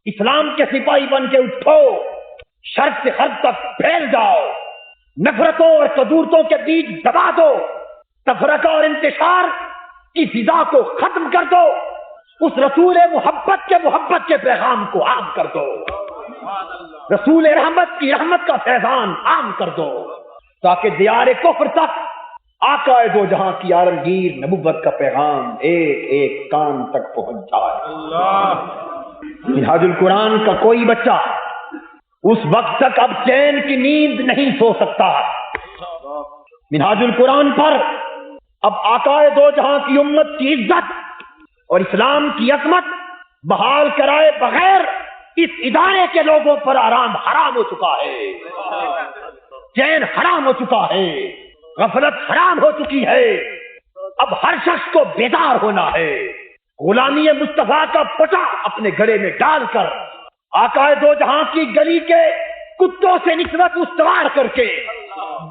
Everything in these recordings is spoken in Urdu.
اسلام کے سپاہی بن کے اٹھو، شرق سے غرب تک پھیل جاؤ، نفرتوں اور صدورتوں کے بیچ دبا دو، تفرقہ اور انتشار کی فضا کو ختم کر دو، اس رسول محبت کے پیغام کو عام کر دو، رسول رحمت کی رحمت کا فیضان عام کر دو، تاکہ دیار کفر تک آقا دو جہاں کی عالمگیر نبوت کا پیغام ایک ایک کان تک پہنچ جائے۔ منہاج القرآن کا کوئی بچہ اس وقت تک اب چین کی نیند نہیں سو سکتا۔ منہاج القرآن پر اب آقا دو جہاں کی امت کی عزت اور اسلام کی عظمت بحال کرائے بغیر اس ادارے کے لوگوں پر آرام حرام ہو چکا ہے، چین حرام ہو چکا ہے، غفلت حرام ہو چکی ہے۔ اب ہر شخص کو بیدار ہونا ہے، غلامی مصطفیٰ کا پٹا اپنے گلے میں ڈال کر آقا دو جہاں کی گلی کے کتوں سے نسبت استوار کر کے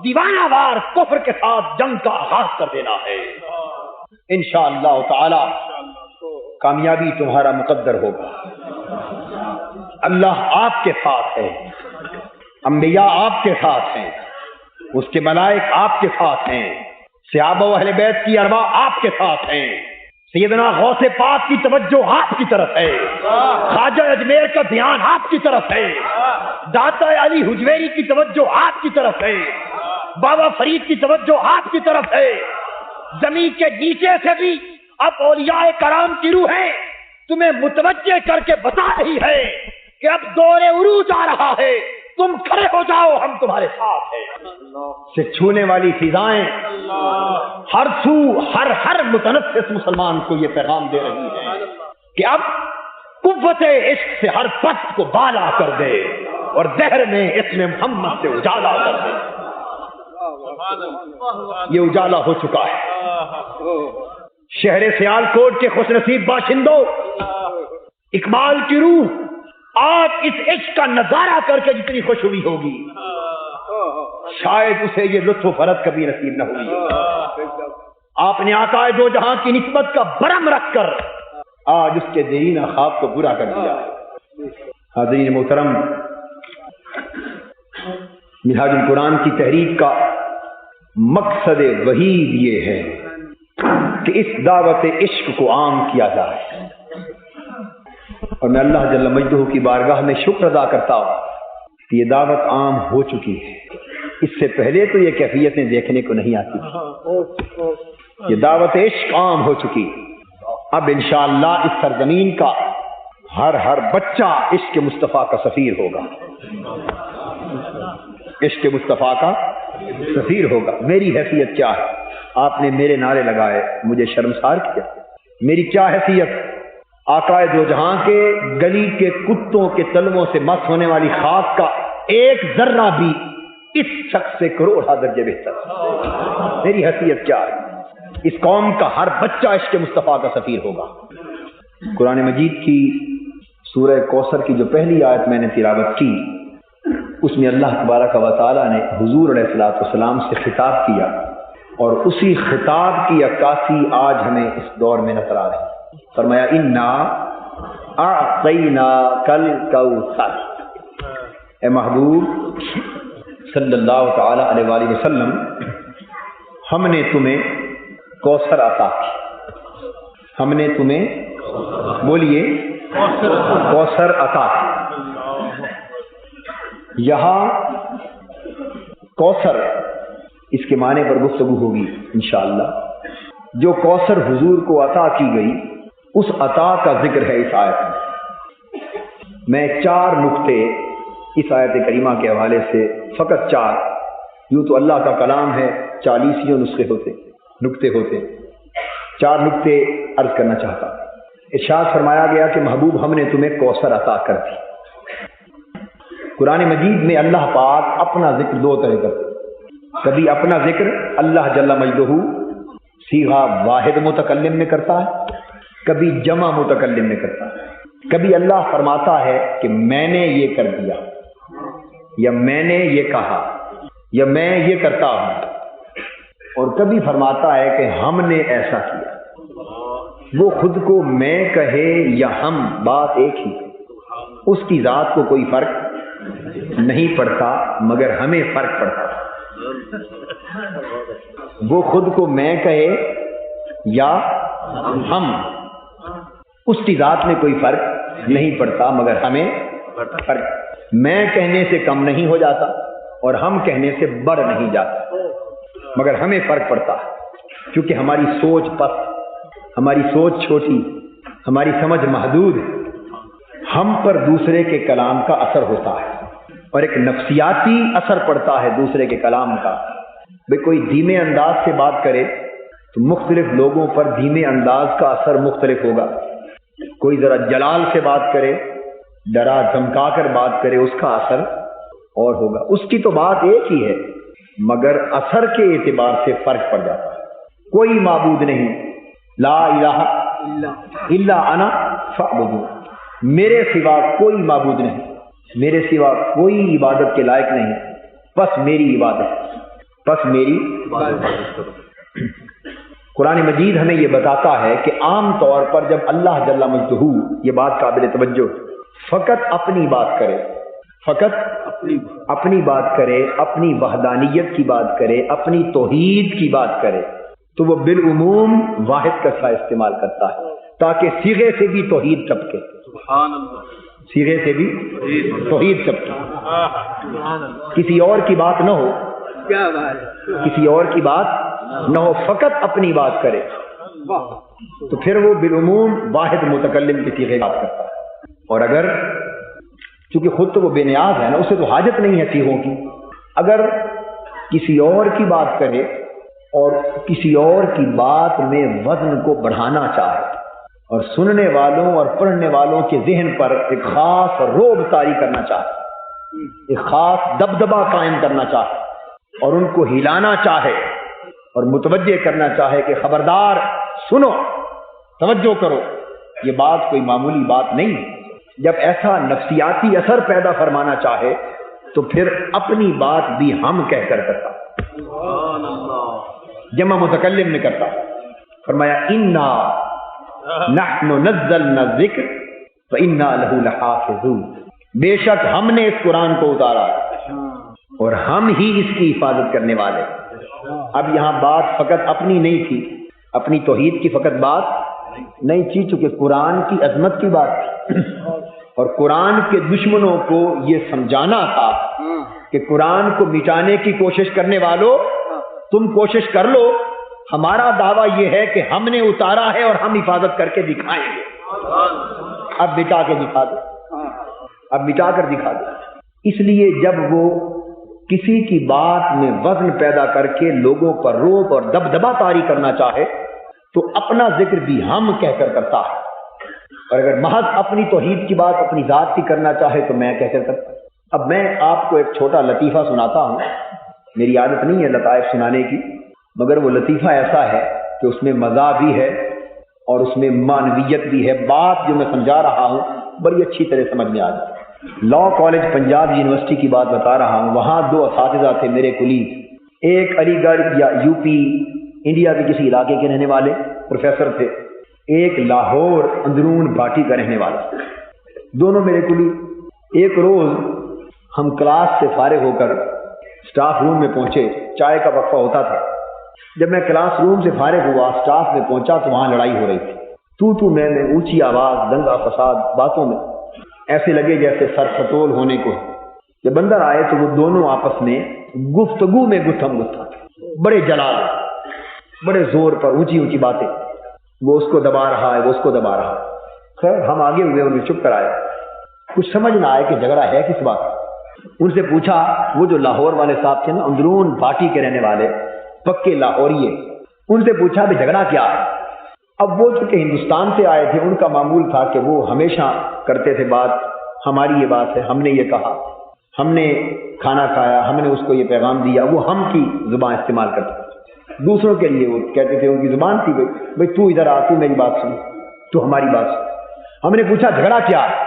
دیوانہ وار کفر کے ساتھ جنگ کا آغاز کر دینا ہے۔ انشاءاللہ تعالی کامیابی تمہارا مقدر ہوگا۔ اللہ آپ کے ساتھ ہے، انبیاء آپ کے ساتھ ہیں، اس کے ملائک آپ کے ساتھ ہیں، صحابہ و اہل بیت کی ارواح آپ کے ساتھ ہیں، سیدنا غوث پاک کی توجہ آپ کی طرف ہے، خواجہ اجمیر کا دھیان آپ کی طرف ہے، داتا علی حجویری کی توجہ آپ کی طرف ہے، بابا فرید کی توجہ آپ کی طرف ہے۔ زمین کے نیچے سے بھی اب اولیاء کرام کی روحیں تمہیں متوجہ کر کے بتا رہی ہے کہ اب دور عروج آ رہا ہے، تم کھڑے ہو جاؤ، ہم تمہارے ساتھ ہیں۔ سے چھونے والی فضائیں ہر سو ہر متنفس مسلمان کو یہ پیغام دے رہی ہے کہ اب قوت عشق سے ہر پست کو بالا کر دے اور دہر میں اسم محمد سے اجالا کر دے۔ یہ اجالا ہو چکا ہے۔ شہر سیال کوٹ کے خوش نصیب باشندوں، اقبال کی روح آج اس عشق کا نظارہ کر کے جتنی خوش ہوئی ہوگی، شاید اسے یہ لطف و فرد کبھی نصیب نہ ہوئی۔ آپ نے آقا دو جہاں کی نسبت کا برم رکھ کر آج اس کے دیرینہ خواب کو برا کر دیا۔ حاضرین محترم، منہاج القرآن کی تحریک کا مقصد وحید یہ ہے کہ اس دعوت عشق کو عام کیا جائے، اور میں اللہ جل مجدہ کی بارگاہ میں شکر ادا کرتا ہوں کہ یہ دعوت عام ہو چکی ہے۔ اس سے پہلے تو یہ کیفیتیں دیکھنے کو نہیں آتی تھی۔ یہ دعوت عشق عام ہو چکی، اب انشاءاللہ اس سرزمین کا ہر بچہ عشق مصطفیٰ کا سفیر ہوگا، عشق مصطفیٰ کا سفیر ہوگا۔ میری حیثیت کیا ہے؟ آپ نے میرے نعرے لگائے، مجھے شرمسار کیا۔ میری کیا حیثیت؟ آقا دو جہاں کے گلی کے کتوں کے تلووں سے مس ہونے والی خاک کا ایک ذرہ بھی اس شخص سے کروڑا درجے بہتر۔ میری حیثیت کیا ہے؟ اس قوم کا ہر بچہ عشق مصطفیٰ کا سفیر ہوگا۔ قرآن مجید کی سورہ کوثر کی جو پہلی آیت میں نے تلاوت کی، اس میں اللہ تبارک و تعالیٰ نے حضور علیہ الصلوۃ والسلام سے خطاب کیا، اور اسی خطاب کی عکاسی آج ہمیں اس دور میں نظر آ رہی ہے۔ فرمایا انا اعطیناک الکوثر، اے محبوب صلی اللہ تعالی علیہ وآلہ وسلم، ہم نے تمہیں کوثر عطا کی، ہم نے تمہیں بولیے کوثر عطا کی۔ یہاں کوثر اس کے معنی پر گفتگو ہوگی انشاءاللہ۔ جو کوثر حضور کو عطا کی گئی، اس عطا کا ذکر ہے اس آیت میں۔ میں 4 نقطے اس آیت کریمہ کے حوالے سے، فقط 4، یوں تو اللہ کا کلام ہے 40 نقطے ہوتے، 4 نقطے عرض کرنا چاہتا۔ ارشاد فرمایا گیا کہ محبوب ہم نے تمہیں کوثر عطا کر دی۔ قرآن مجید میں اللہ پاک اپنا ذکر 2 طرح کرتے، کبھی اپنا ذکر اللہ جل مجدہ صیغہ واحد متکلم میں کرتا ہے، کبھی جمع متکلم میں کرتا ہے۔ کبھی اللہ فرماتا ہے کہ میں نے یہ کر دیا، یا میں نے یہ کہا، یا میں یہ کرتا ہوں، اور کبھی فرماتا ہے کہ ہم نے ایسا کیا۔ وہ خود کو میں کہے یا ہم، بات ایک ہی ہے۔ اس کی ذات کو کوئی فرق نہیں پڑتا مگر ہمیں فرق پڑتا ہے. وہ خود کو میں کہے یا ہم، اس کی ذات میں کوئی فرق نہیں پڑتا مگر ہمیں فرق. میں کہنے سے کم نہیں ہو جاتا اور ہم کہنے سے بڑھ نہیں جاتا مگر ہمیں فرق پڑتا ہے، کیونکہ ہماری سوچ پست، ہماری سوچ چھوٹی، ہماری سمجھ محدود ہے. ہم پر دوسرے کے کلام کا اثر ہوتا ہے اور ایک نفسیاتی اثر پڑتا ہے دوسرے کے کلام کا. بھئی کوئی دھیمے انداز سے بات کرے تو مختلف لوگوں پر دھیمے انداز کا اثر مختلف ہوگا. کوئی ذرا جلال سے بات کرے، ڈرا دھمکا کر بات کرے، اس کا اثر اور ہوگا. اس کی تو بات ایک ہی ہے مگر اثر کے اعتبار سے فرق پڑ جاتا ہے. کوئی معبود نہیں، لا الہ الا انا فاعبدون، میرے سوا کوئی معبود نہیں، میرے سوا کوئی عبادت کے لائق نہیں، بس میری عبادت، بس میری عبادت. قرآن مجید ہمیں یہ بتاتا ہے کہ عام طور پر جب اللہ جل مجدہ، یہ بات قابل توجہ، فقط اپنی بات کرے، فقط اپنی بات کرے، اپنی وحدانیت کی بات کرے، اپنی توحید کی بات کرے، تو وہ بالعموم واحد کا سا استعمال کرتا ہے تاکہ صیغے سے بھی توحید ٹپکے. صیغے سے بھی توحید ٹپکے، کسی اور کی بات نہ ہو، کسی اور کی بات نہ ہو، فقط اپنی بات کرے تو پھر وہ بالعموم واحد متکلم کی صیغے بات کرتا ہے. اور اگر چونکہ خود تو وہ بے نیاز ہے نا، اسے تو حاجت نہیں ہے صیغوں کی، اگر کسی اور کی بات کرے اور کسی اور کی بات میں وزن کو بڑھانا چاہے اور سننے والوں اور پڑھنے والوں کے ذہن پر ایک خاص رعب طاری کرنا چاہے، ایک خاص دبدبہ قائم کرنا چاہے اور ان کو ہلانا چاہے اور متوجہ کرنا چاہے کہ خبردار سنو، توجہ کرو، یہ بات کوئی معمولی بات نہیں ہے. جب ایسا نفسیاتی اثر پیدا فرمانا چاہے تو پھر اپنی بات بھی ہم کہہ کر کرتا، جمع متکلم میں کرتا. فرمایا انا نحن نزلنا الذکر فانا له لحافظون، بے شک ہم نے اس قرآن کو اتارا اور ہم ہی اس کی حفاظت کرنے والے. اب یہاں بات فقط اپنی نہیں تھی، اپنی توحید کی فقط بات نہیں تھی، چونکہ قرآن کی عظمت کی بات تھی اور قرآن کے دشمنوں کو یہ سمجھانا تھا کہ قرآن کو مٹانے کی کوشش کرنے والوں، تم کوشش کر لو، ہمارا دعویٰ یہ ہے کہ ہم نے اتارا ہے اور ہم حفاظت کر کے دکھائیں گے. اب مٹا کے دکھا دو، اب مٹا کر دکھا دو. اس لیے جب وہ کسی کی بات میں وزن پیدا کر کے لوگوں پر رعب اور دبدبہ طاری کرنا چاہے تو اپنا ذکر بھی ہم کہہ کر کرتا ہے، اور اگر محض اپنی توحید کی بات اپنی ذات کی کرنا چاہے تو میں کہہ کر کرتا. اب میں آپ کو ایک چھوٹا لطیفہ سناتا ہوں، میری عادت نہیں ہے لطائف سنانے کی، مگر وہ لطیفہ ایسا ہے کہ اس میں مزہ بھی ہے اور اس میں معنویت بھی ہے. بات جو میں سمجھا رہا ہوں بڑی اچھی طرح سمجھ میں آ جائے. لا کالج پنجاب یونیورسٹی کی بات بتا رہا ہوں. وہاں دو اساتذہ تھے میرے کلیگ، ایک علی گڑھ یا یو پی انڈیا کے کسی علاقے کے رہنے والے پروفیسر تھے، ایک لاہور اندرون بھاٹی کا رہنے والا. دونوں میرے کلیگ. ایک روز ہم کلاس سے فارغ ہو کر اسٹاف روم میں پہنچے، چائے کا وقفہ ہوتا تھا. جب میں کلاس روم سے فارغ ہوا اسٹاف میں پہنچا تو وہاں لڑائی ہو رہی تھی، تو میں اونچی آواز، دنگا فساد، باتوں میں ایسے لگے جیسے سر سطول ہونے کو. جب اندر آئے تو وہ دونوں آپس میں گفتگو میں گتھم گتھا، بڑے جلال، بڑے زور پر اونچی اونچی باتیں، وہ اس کو دبا رہا ہے، وہ اس کو دبا رہا ہے. خیر ہم آگے ہوئے، انہیں چپ کر آئے. کچھ سمجھ نہ آئے کہ جھگڑا ہے کس بات. ان سے پوچھا، وہ جو لاہور والے صاحب تھے نا، اندرون بھاٹی کے رہنے والے، پکے لاہوری، ان سے پوچھا بھی جھگڑا کیا ہے. اب وہ چونکہ ہندوستان سے آئے تھے، ان کا معمول تھا کہ وہ ہمیشہ کرتے تھے بات، ہماری یہ بات ہے، ہم نے یہ کہا، ہم نے کھانا کھایا، ہم نے اس کو یہ پیغام دیا، وہ ہم کی زبان استعمال کرتے تھے. دوسروں کے لیے وہ کہتے تھے، ان کی زبان تھی بھائی تو ادھر آ، تو میری بات سن، تو ہماری بات سن. ہم نے پوچھا جھگڑا کیا ہے.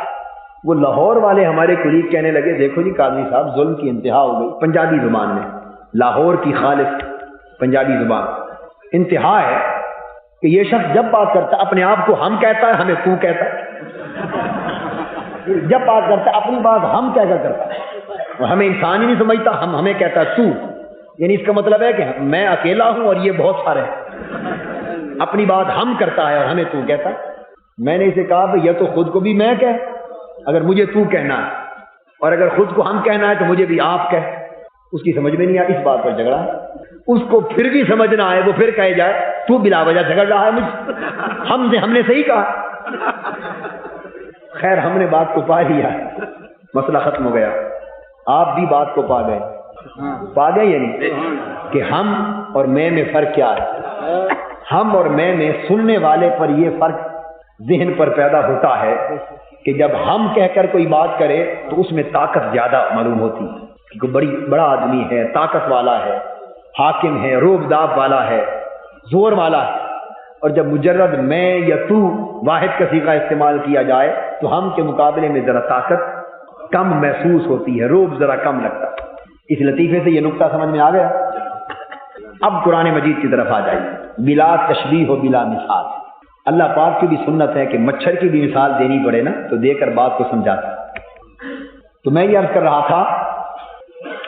وہ لاہور والے ہمارے قریب کہنے لگے، دیکھو جی قاضی صاحب، ظلم کی انتہا ہو گئی. پنجابی زبان میں، لاہور کی خالص پنجابی زبان، انتہا ہے کہ یہ شخص جب بات کرتا اپنے آپ کو ہم کہتا ہے، ہمیں تو کہتا ہے. جب بات کرتا ہے اپنی بات ہم کہہ کر کرتا ہے، اور ہمیں انسان ہی نہیں سمجھتا، ہمیں کہتا ہے تو، یعنی اس کا مطلب ہے کہ میں اکیلا ہوں اور یہ بہت سارے ہیں۔ اپنی بات ہم کرتا ہے اور ہمیں تو کہتا ہے۔ میں نے اسے کہا یا تو خود کو بھی میں کہہ، اگر مجھے تو کہنا ہے، اور اگر خود کو ہم کہنا ہے تو مجھے بھی آپ کہہ۔ اس کی سمجھ میں نہیں آئی، اس بات پر جھگڑا ہے۔ اس کو پھر بھی سمجھ نہ آئے، وہ پھر کہے جائے تو بلا وجہ جھگڑ رہا ہے مجھ سے، ہم نے صحیح کہا۔ خیر ہم نے بات کو پا لیا، مسئلہ ختم ہو گیا، آپ بھی بات کو پا گئے یعنی کہ ہم اور میں فرق کیا ہے۔ ہم اور میں سننے والے پر یہ فرق ذہن پر پیدا ہوتا ہے کہ جب ہم کہہ کر کوئی بات کرے تو اس میں طاقت زیادہ معلوم ہوتی ہے کہ بڑا آدمی ہے، طاقت والا ہے، حاکم ہے، روب داب والا ہے، زور والا ہے۔ اور جب مجرد میں یا تو واحد کا صیغہ استعمال کیا جائے تو ہم کے مقابلے میں ذرا طاقت کم محسوس ہوتی ہے، روب ذرا کم لگتا ہے۔ اس لطیفے سے یہ نقطہ سمجھ میں آ گیا۔ اب قرآن مجید کی طرف آ جائیے، بلا تشبیہ و بلا مثال۔ اللہ پاک کی بھی سنت ہے کہ مچھر کی بھی مثال دینی پڑے نا تو دے کر بات کو سمجھاتا ہے۔ تو میں یہ عرض کر رہا تھا،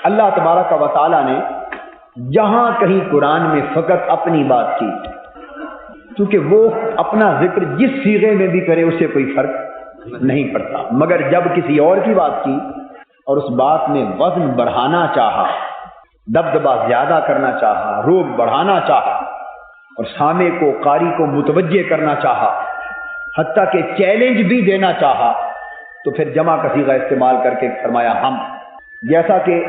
اللہ تبارک و تعالیٰ نے جہاں کہیں قرآن میں فقط اپنی بات کی، کیونکہ وہ اپنا ذکر جس صیغے میں بھی کرے اس سے کوئی فرق نہیں پڑتا، مگر جب کسی اور کی بات کی اور اس بات میں وزن بڑھانا چاہا، دبدبا زیادہ کرنا چاہا، روب بڑھانا چاہا اور سامع کو، قاری کو متوجہ کرنا چاہا، حتیٰ کہ چیلنج بھی دینا چاہا، تو پھر جمع کا صیغہ استعمال کر کے فرمایا ہم۔ جیسا کہ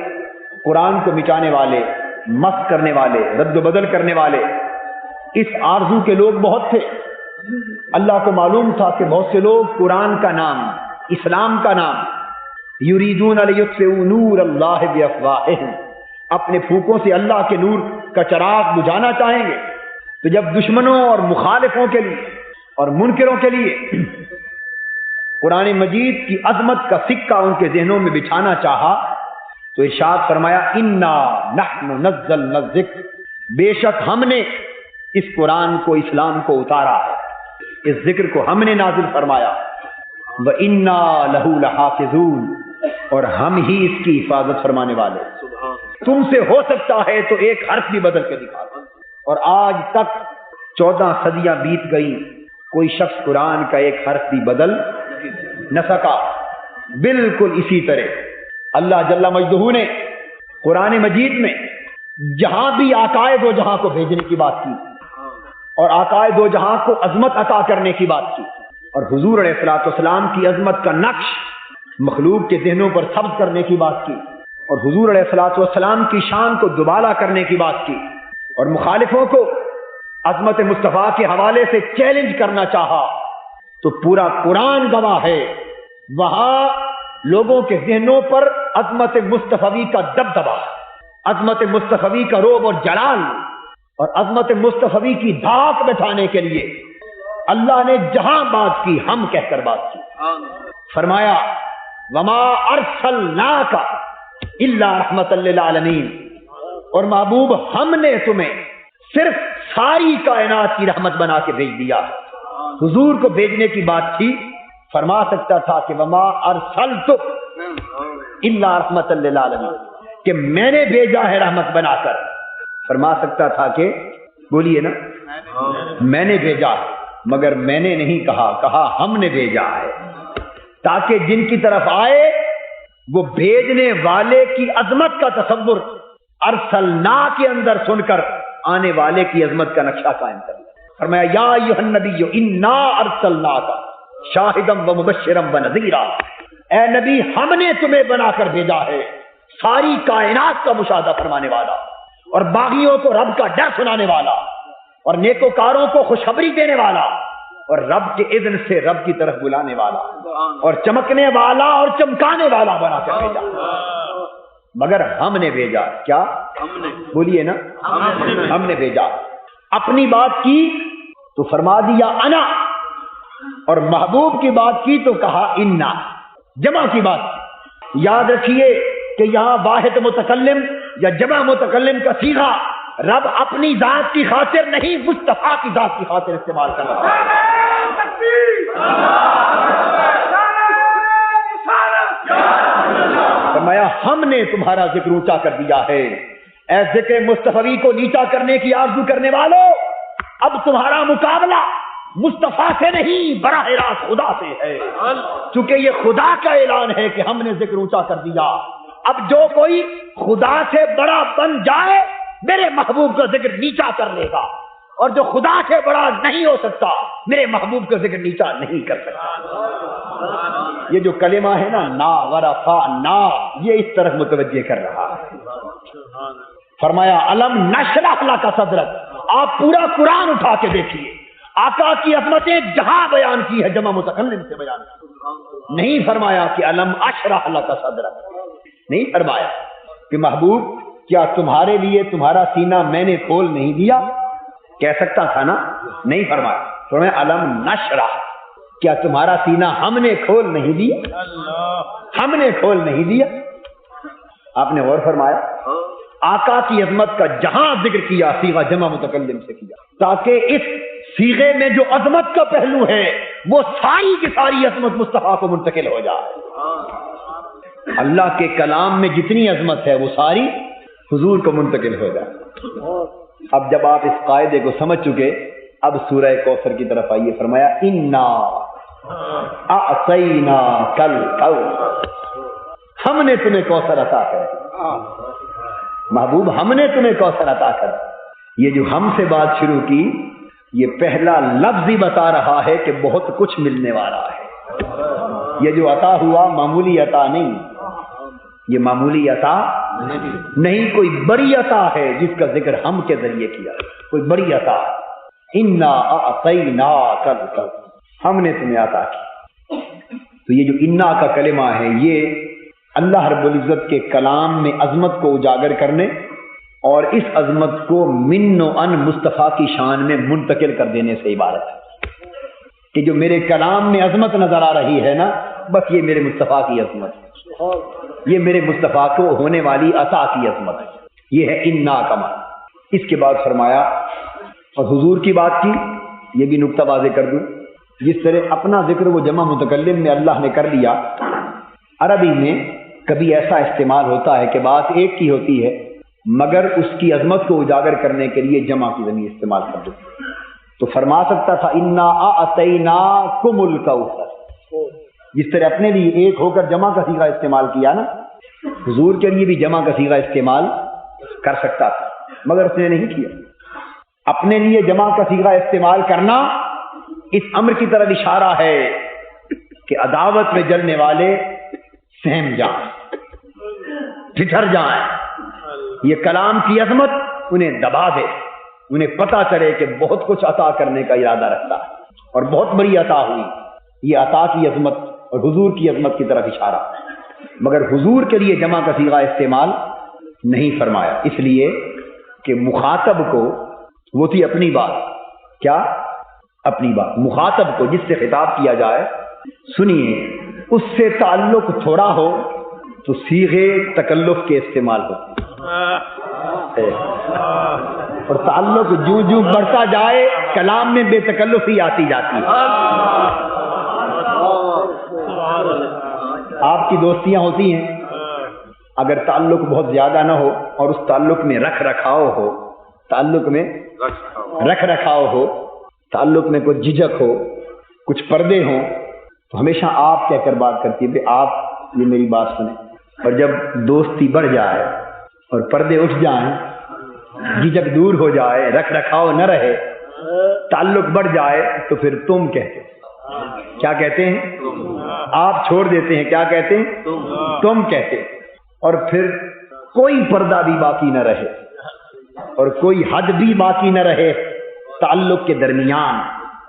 قرآن کو مٹانے والے، مسخ کرنے والے، رد و بدل کرنے والے اس آرزو کے لوگ بہت تھے۔ اللہ کو معلوم تھا کہ بہت سے لوگ قرآن کا نام، اسلام کا نام، یریدون لیطفئوا نور اللہ بافواہہم، اپنے پھونکوں سے اللہ کے نور کا چراغ بجھانا چاہیں گے۔ تو جب دشمنوں اور مخالفوں کے لیے اور منکروں کے لیے قرآن مجید کی عظمت کا سکہ ان کے ذہنوں میں بچھانا چاہا تو ارشاد فرمایا انا نحن نزلنا الذکر، بے شک ہم نے اس قرآن کو، اسلام کو اتارا ہے، اس ذکر کو ہم نے نازل فرمایا، وَإِنَّا لَهُ لَحَافِظُونَ، اور ہم ہی اس کی حفاظت فرمانے والے۔ تم سے ہو سکتا ہے تو ایک حرف بھی بدل کے دکھا دو، اور آج تک 14 صدیاں بیت گئی، کوئی شخص قرآن کا ایک حرف بھی بدل نہ سکا۔ بالکل اسی طرح اللہ جل مجدہ نے قرآن مجید میں جہاں بھی آقائے دو جہاں کو بھیجنے کی بات کی اور آقائے دو جہاں کو عظمت عطا کرنے کی بات کی، اور حضور علیہ الصلوۃ والسلام کی عظمت کا نقش مخلوق کے ذہنوں پر سبز کرنے کی بات کی، اور حضور علیہ الصلوۃ والسلام کی شان کو دوبالا کرنے کی بات کی، اور مخالفوں کو عظمت مصطفیٰ کے حوالے سے چیلنج کرنا چاہا، تو پورا قرآن گواہ ہے وہاں لوگوں کے ذہنوں پر عظمت مصطفی کا دبدبا، عظمت مصطفی کا روب اور جلال اور عظمت مصطفی کی دھاک بٹھانے کے لیے اللہ نے جہاں بات کی ہم کہہ کر بات کی۔ فرمایا وما ارسلناک الا رحمۃ للعالمین، اور محبوب ہم نے تمہیں صرف ساری کائنات کی رحمت بنا کے بھیج دیا۔ حضور کو بھیجنے کی بات تھی، فرما سکتا تھا کہ وما ارسلتک الا رحمۃ للعالمین، کہ میں نے بھیجا ہے رحمت بنا کر۔ فرما سکتا تھا کہ بولیے نا میں نے بھیجا، مگر میں نے نہیں کہا ہم نے بھیجا ہے، تاکہ جن کی طرف آئے وہ بھیجنے والے کی عظمت کا تصور ارسلنا کے اندر سن کر آنے والے کی عظمت کا نقشہ قائم کر لیا۔ فرمایا یا ایھا النبی انا ارسلناک شاہدا ومبشرا ونذیرا، اے نبی ہم نے تمہیں بنا کر بھیجا ہے ساری کائنات کا مشاہدہ فرمانے والا، اور باغیوں کو رب کا ڈر سنانے والا، اور نیکوکاروں کو خوشخبری دینے والا، اور رب کے اذن سے رب کی طرف بلانے والا، اور چمکنے والا اور چمکانے والا بنا کر بھیجا۔ مگر ہم نے بھیجا کیا؟ بولیے نا ہم نے بھیجا۔ اپنی بات کی تو فرما دیا انا، اور محبوب کی بات کی تو کہا انا، جمع کی بات کی۔ یاد رکھیے کہ یہاں واحد متکلم یا جمع متکلم کا صیغہ رب اپنی ذات کی خاطر نہیں، مصطفیٰ کی ذات کی خاطر استعمال کر رہا ہے۔ فرمایا ہم نے تمہارا ذکر اونچا کر دیا ہے. اے ذکر مصطفی کو نیچا کرنے کی آرزو کرنے والوں، اب تمہارا مقابلہ مصطفیٰ سے نہیں براہ راست خدا سے ہے، چونکہ یہ خدا کا اعلان ہے کہ ہم نے ذکر اونچا کر دیا. اب جو کوئی خدا سے بڑا بن جائے میرے محبوب کا ذکر نیچا کر لے گا، اور جو خدا سے بڑا نہیں ہو سکتا میرے محبوب کا ذکر نیچا نہیں کر سکتا. یہ جو کلمہ ہے نا نا ورفا نا، یہ اس طرف متوجہ کر رہا ہے. فرمایا علم نشرح لک صدرک. آپ پورا قرآن اٹھا کے دیکھیے، آقا کی عظمتیں جہاں بیان کی ہے جمع متکلم سے بیان کی. نہیں فرمایا کہ علم اشرح لک صدرک، نہیں فرمایا کہ محبوب کیا تمہارے لیے تمہارا سینہ میں نے کھول نہیں دیا. کہہ سکتا تھا نا، نہیں فرمایا. فرمایا علم نشرح، کیا تمہارا سینہ ہم نے کھول نہیں دیا، ہم نے کھول نہیں دیا. آپ نے غور فرمایا آقا کی عظمت کا جہاں ذکر کیا صیغہ جمع متکلم سے کیا، تاکہ اس صیغے میں جو عظمت کا پہلو ہے وہ ساری کی ساری عظمت مصطفیٰ کو منتقل ہو جائے. اللہ کے کلام میں جتنی عظمت ہے وہ ساری حضور کو منتقل ہو جائے. اب جب آپ اس قاعدے کو سمجھ چکے، اب سورہ کوثر کی طرف آئیے. فرمایا انا اعطینا کل ہم نے تمہیں کوثر عطا کر. محبوب ہم نے تمہیں کوثر عطا کر. یہ جو ہم سے بات شروع کی، یہ پہلا لفظ ہی بتا رہا ہے کہ بہت کچھ ملنے والا ہے. یہ جو عطا ہوا معمولی عطا نہیں، یہ معمولی عطا نہیں، کوئی بڑی عطا ہے جس کا ذکر ہم کے ذریعے کیا، کوئی بڑی عطا. انا اعطیناک کل، ہم نے تمہیں عطا کی. تو یہ جو انا کا کلمہ ہے یہ اللہ رب العزت کے کلام میں عظمت کو اجاگر کرنے اور اس عظمت کو من و ان مصطفیٰ کی شان میں منتقل کر دینے سے عبارت ہے. کہ جو میرے کلام میں عظمت نظر آ رہی ہے نا، بس یہ میرے مصطفیٰ کی عظمت ہے، یہ میرے مصطفیٰ کو ہونے والی عطا کی عظمت ہے. یہ ہے انا کا معنی. اس کے بعد فرمایا اور حضور کی بات کی. یہ بھی نقطہ واضح کر دوں، جس طرح اپنا ذکر وہ جمع متکلم میں اللہ نے کر لیا، عربی میں کبھی ایسا استعمال ہوتا ہے کہ بات ایک کی ہوتی ہے مگر اس کی عظمت کو اجاگر کرنے کے لیے جمع کی ضمیر استعمال کر دو. تو فرما سکتا تھا انا اعطیناکم الکوثر. جس طرح اپنے لیے ایک ہو کر جمع کا صیغہ استعمال کیا نا، حضور کے لیے بھی جمع کا صیغہ استعمال کر سکتا تھا مگر اس نے نہیں کیا. اپنے لیے جمع کا صیغہ استعمال کرنا اس امر کی طرف اشارہ ہے کہ عداوت میں جلنے والے سہم جائیں، ٹھٹر جائیں. یہ کلام کی عظمت انہیں دبا دے، انہیں پتہ چلے کہ بہت کچھ عطا کرنے کا ارادہ رکھتا ہے اور بہت بڑی عطا ہوئی. یہ عطا کی عظمت اور حضور کی عظمت کی طرف اشارہ، مگر حضور کے لیے جمع کا صیغہ استعمال نہیں فرمایا، اس لیے کہ مخاطب کو وہ تھی اپنی بات. کیا اپنی بات؟ مخاطب کو جس سے خطاب کیا جائے، سنیے، اس سے تعلق تھوڑا ہو تو صیغے تکلف کے استعمال ہوتے، اور تعلق جو جو بڑھتا جائے کلام میں بے تکلف ہی آتی جاتی ہے. آپ کی دوستیاں ہوتی ہیں، اگر تعلق بہت زیادہ نہ ہو اور اس تعلق میں رکھ رکھاؤ ہو، تعلق میں رکھ رکھاؤ ہو، تعلق میں کوئی جھجک ہو، کچھ پردے ہوں، تو ہمیشہ آپ کہہ کر بات کرتی ہے کہ آپ یہ میری بات سنیں. اور جب دوستی بڑھ جائے اور پردے اٹھ جائیں، جھجک دور ہو جائے، رکھ رکھاؤ نہ رہے، تعلق بڑھ جائے، تو پھر تم کہتے ہیں. کیا کہتے ہیں؟ آپ چھوڑ دیتے ہیں. کیا کہتے ہیں؟ تم کہتے ہیں. اور پھر کوئی پردہ بھی باقی نہ رہے اور کوئی حد بھی باقی نہ رہے، تعلق کے درمیان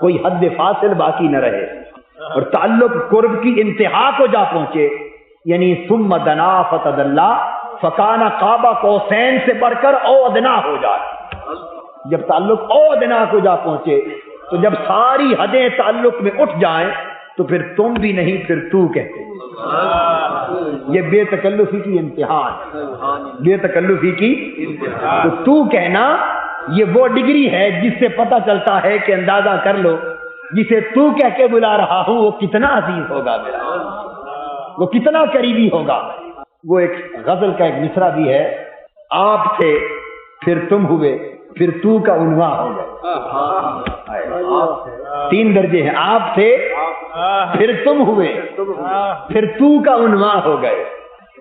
کوئی حد فاصل باقی نہ رہے، اور تعلق قرب کی انتہا کو جا پہنچے، یعنی ثم دنا فتدلا فکان قاب قوسین سے بڑھ کر او ادنا ہو جائے. جب تعلق او ادنا کو جا پہنچے، تو جب ساری حدیں تعلق میں اٹھ جائیں تو پھر تم بھی نہیں، پھر تو کہتے. یہ بے تکلفی کی امتحان، بے تکلفی کی. تو کہنا یہ وہ ڈگری ہے جس سے پتہ چلتا ہے کہ اندازہ کر لو جسے تو کہہ کے بلا رہا ہوں وہ کتنا عزیز ہوگا میرا، وہ کتنا قریبی ہوگا. وہ ایک غزل کا ایک مصرع بھی ہے، آپ تھے پھر تم ہوئے پھر تو کا عنواں ہو گئے۔ 3 درجے ہیں، آپ تھے پھر تم ہوئے پھر تو کا عنواں ہو گئے،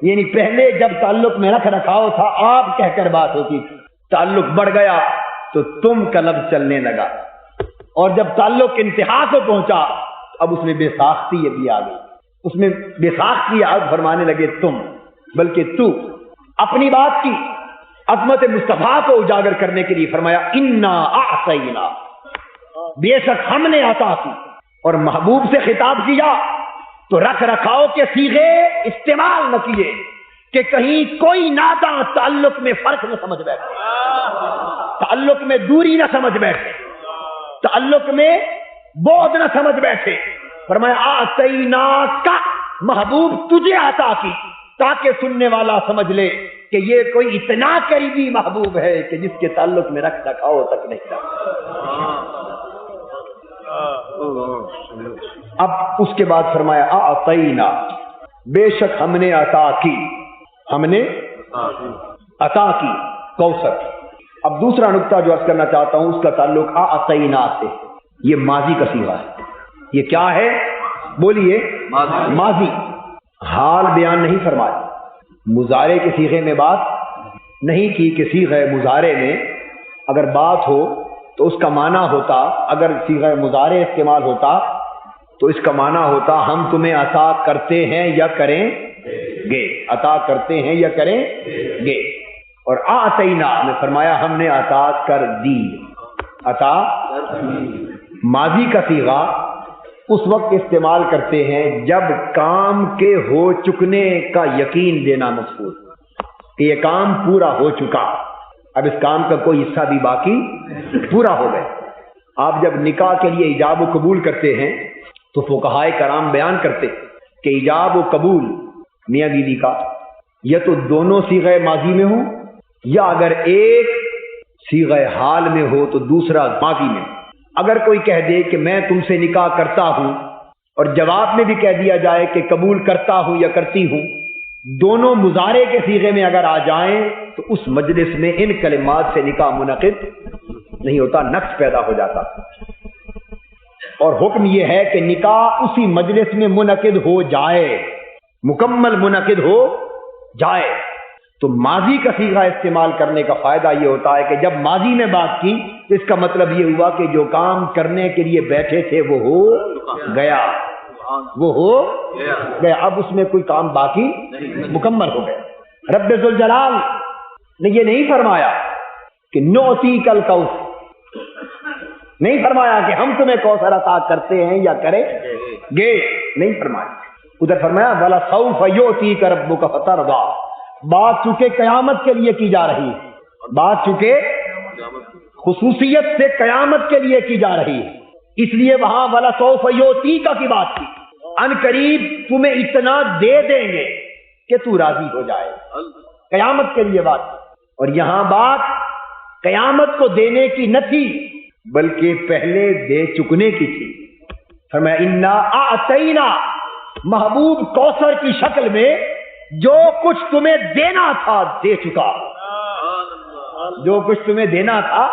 یعنی پہلے جب تعلق میں رکھ رکھاؤ تھا آپ کہہ کر بات ہوتی تھی، تعلق بڑھ گیا تو تم کا لفظ چلنے لگا، اور جب تعلق انتہا کو پہنچا اب اس میں بے ساختی بھی آ گئی، اس میں بے ساختی آگ فرمانے لگے تم، بلکہ تو اپنی بات کی عظمت مصطفیٰ کو اجاگر کرنے کے لیے فرمایا انا اعطینا، بے شک ہم نے عطا کی، اور محبوب سے خطاب کیا تو رکھ رکھاؤ کے صیغے استعمال نہ کیے کہ کہیں کوئی ناداں تعلق میں فرق نہ سمجھ بیٹھے، تعلق میں دوری نہ سمجھ بیٹھے، تعلق میں بعد نہ سمجھ بیٹھے۔ فرمایا آتینا کا، محبوب تجھے عطا کی، تاکہ سننے والا سمجھ لے کہ یہ کوئی اتنا قریبی محبوب ہے کہ جس کے تعلق میں رکھ رکھاؤ تک نہیں رکھتا۔ اب اس کے بعد فرمایا آتینا، بے شک ہم نے عطا کی، ہم نے عطا کی کوثر۔ اب دوسرا نقطہ جو عرض کرنا چاہتا ہوں اس کا تعلق آتینا سے، یہ ماضی کا صیغہ ہے۔ یہ کیا ہے بولیے؟ ماضی، حال بیان نہیں فرمایا، مضارع کے صیغے میں بات نہیں کی کہ صیغہ مضارع میں اگر بات ہو تو اس کا معنی ہوتا، اگر صیغہ مضارع استعمال ہوتا تو اس کا معنی ہوتا ہم تمہیں عطا کرتے ہیں یا کریں گے، عطا کرتے ہیں یا کریں گے، اور آتینا میں فرمایا ہم نے عطا کر دی، عطا ماضی کا صیغہ اس وقت استعمال کرتے ہیں جب کام کے ہو چکنے کا یقین دینا مقصود کہ یہ کام پورا ہو چکا، اب اس کام کا کوئی حصہ بھی باقی پورا ہو گئے۔ آپ جب نکاح کے لیے ایجاب و قبول کرتے ہیں تو فقہائے کرام بیان کرتے کہ ایجاب و قبول میاں بیوی کا یا تو دونوں صیغہ ماضی میں ہو، یا اگر ایک صیغہ حال میں ہو تو دوسرا ماضی میں۔ اگر کوئی کہہ دے کہ میں تم سے نکاح کرتا ہوں اور جواب میں بھی کہہ دیا جائے کہ قبول کرتا ہوں یا کرتی ہوں، دونوں مضارع کے صیغے میں اگر آ جائیں تو اس مجلس میں ان کلمات سے نکاح منعقد نہیں ہوتا، نقص پیدا ہو جاتا، اور حکم یہ ہے کہ نکاح اسی مجلس میں منعقد ہو جائے، مکمل منعقد ہو جائے۔ تو ماضی کا صیغہ استعمال کرنے کا فائدہ یہ ہوتا ہے کہ جب ماضی میں بات کی تو اس کا مطلب یہ ہوا کہ جو کام کرنے کے لیے بیٹھے تھے وہ ہو گیا، وہ ہو گیا، اب اس میں کوئی کام باقی مکمل ہو گیا۔ رب ذوالجلال نے یہ نہیں فرمایا کہ نعطیک الکوثر، نہیں فرمایا کہ ہم تمہیں کوثر عطا کرتے ہیں یا کریں گے، نہیں فرمایا، ادھر فرمایا وَلَسَوْفَ يُعْطِيكَ رَبُّكَ فَتَرْضَىٰ، بات چونکہ قیامت کے لیے کی جا رہی ہے، بات چونکہ خصوصیت سے قیامت کے لیے کی جا رہی ہے، اس لیے وہاں وَلَسَوْفَ يُعْطِيكَ کی بات کی، ان قریب تمہیں اتنا دے دیں گے کہ تو راضی ہو جائے، قیامت کے لیے بات کی، اور یہاں بات قیامت کو دینے کی نہ تھی بلکہ پہلے دے چکنے کی تھی۔ فرمایا انا اعطینا، محبوب کوثر کی شکل میں جو کچھ تمہیں دینا تھا دے چکا، جو کچھ تمہیں دینا تھا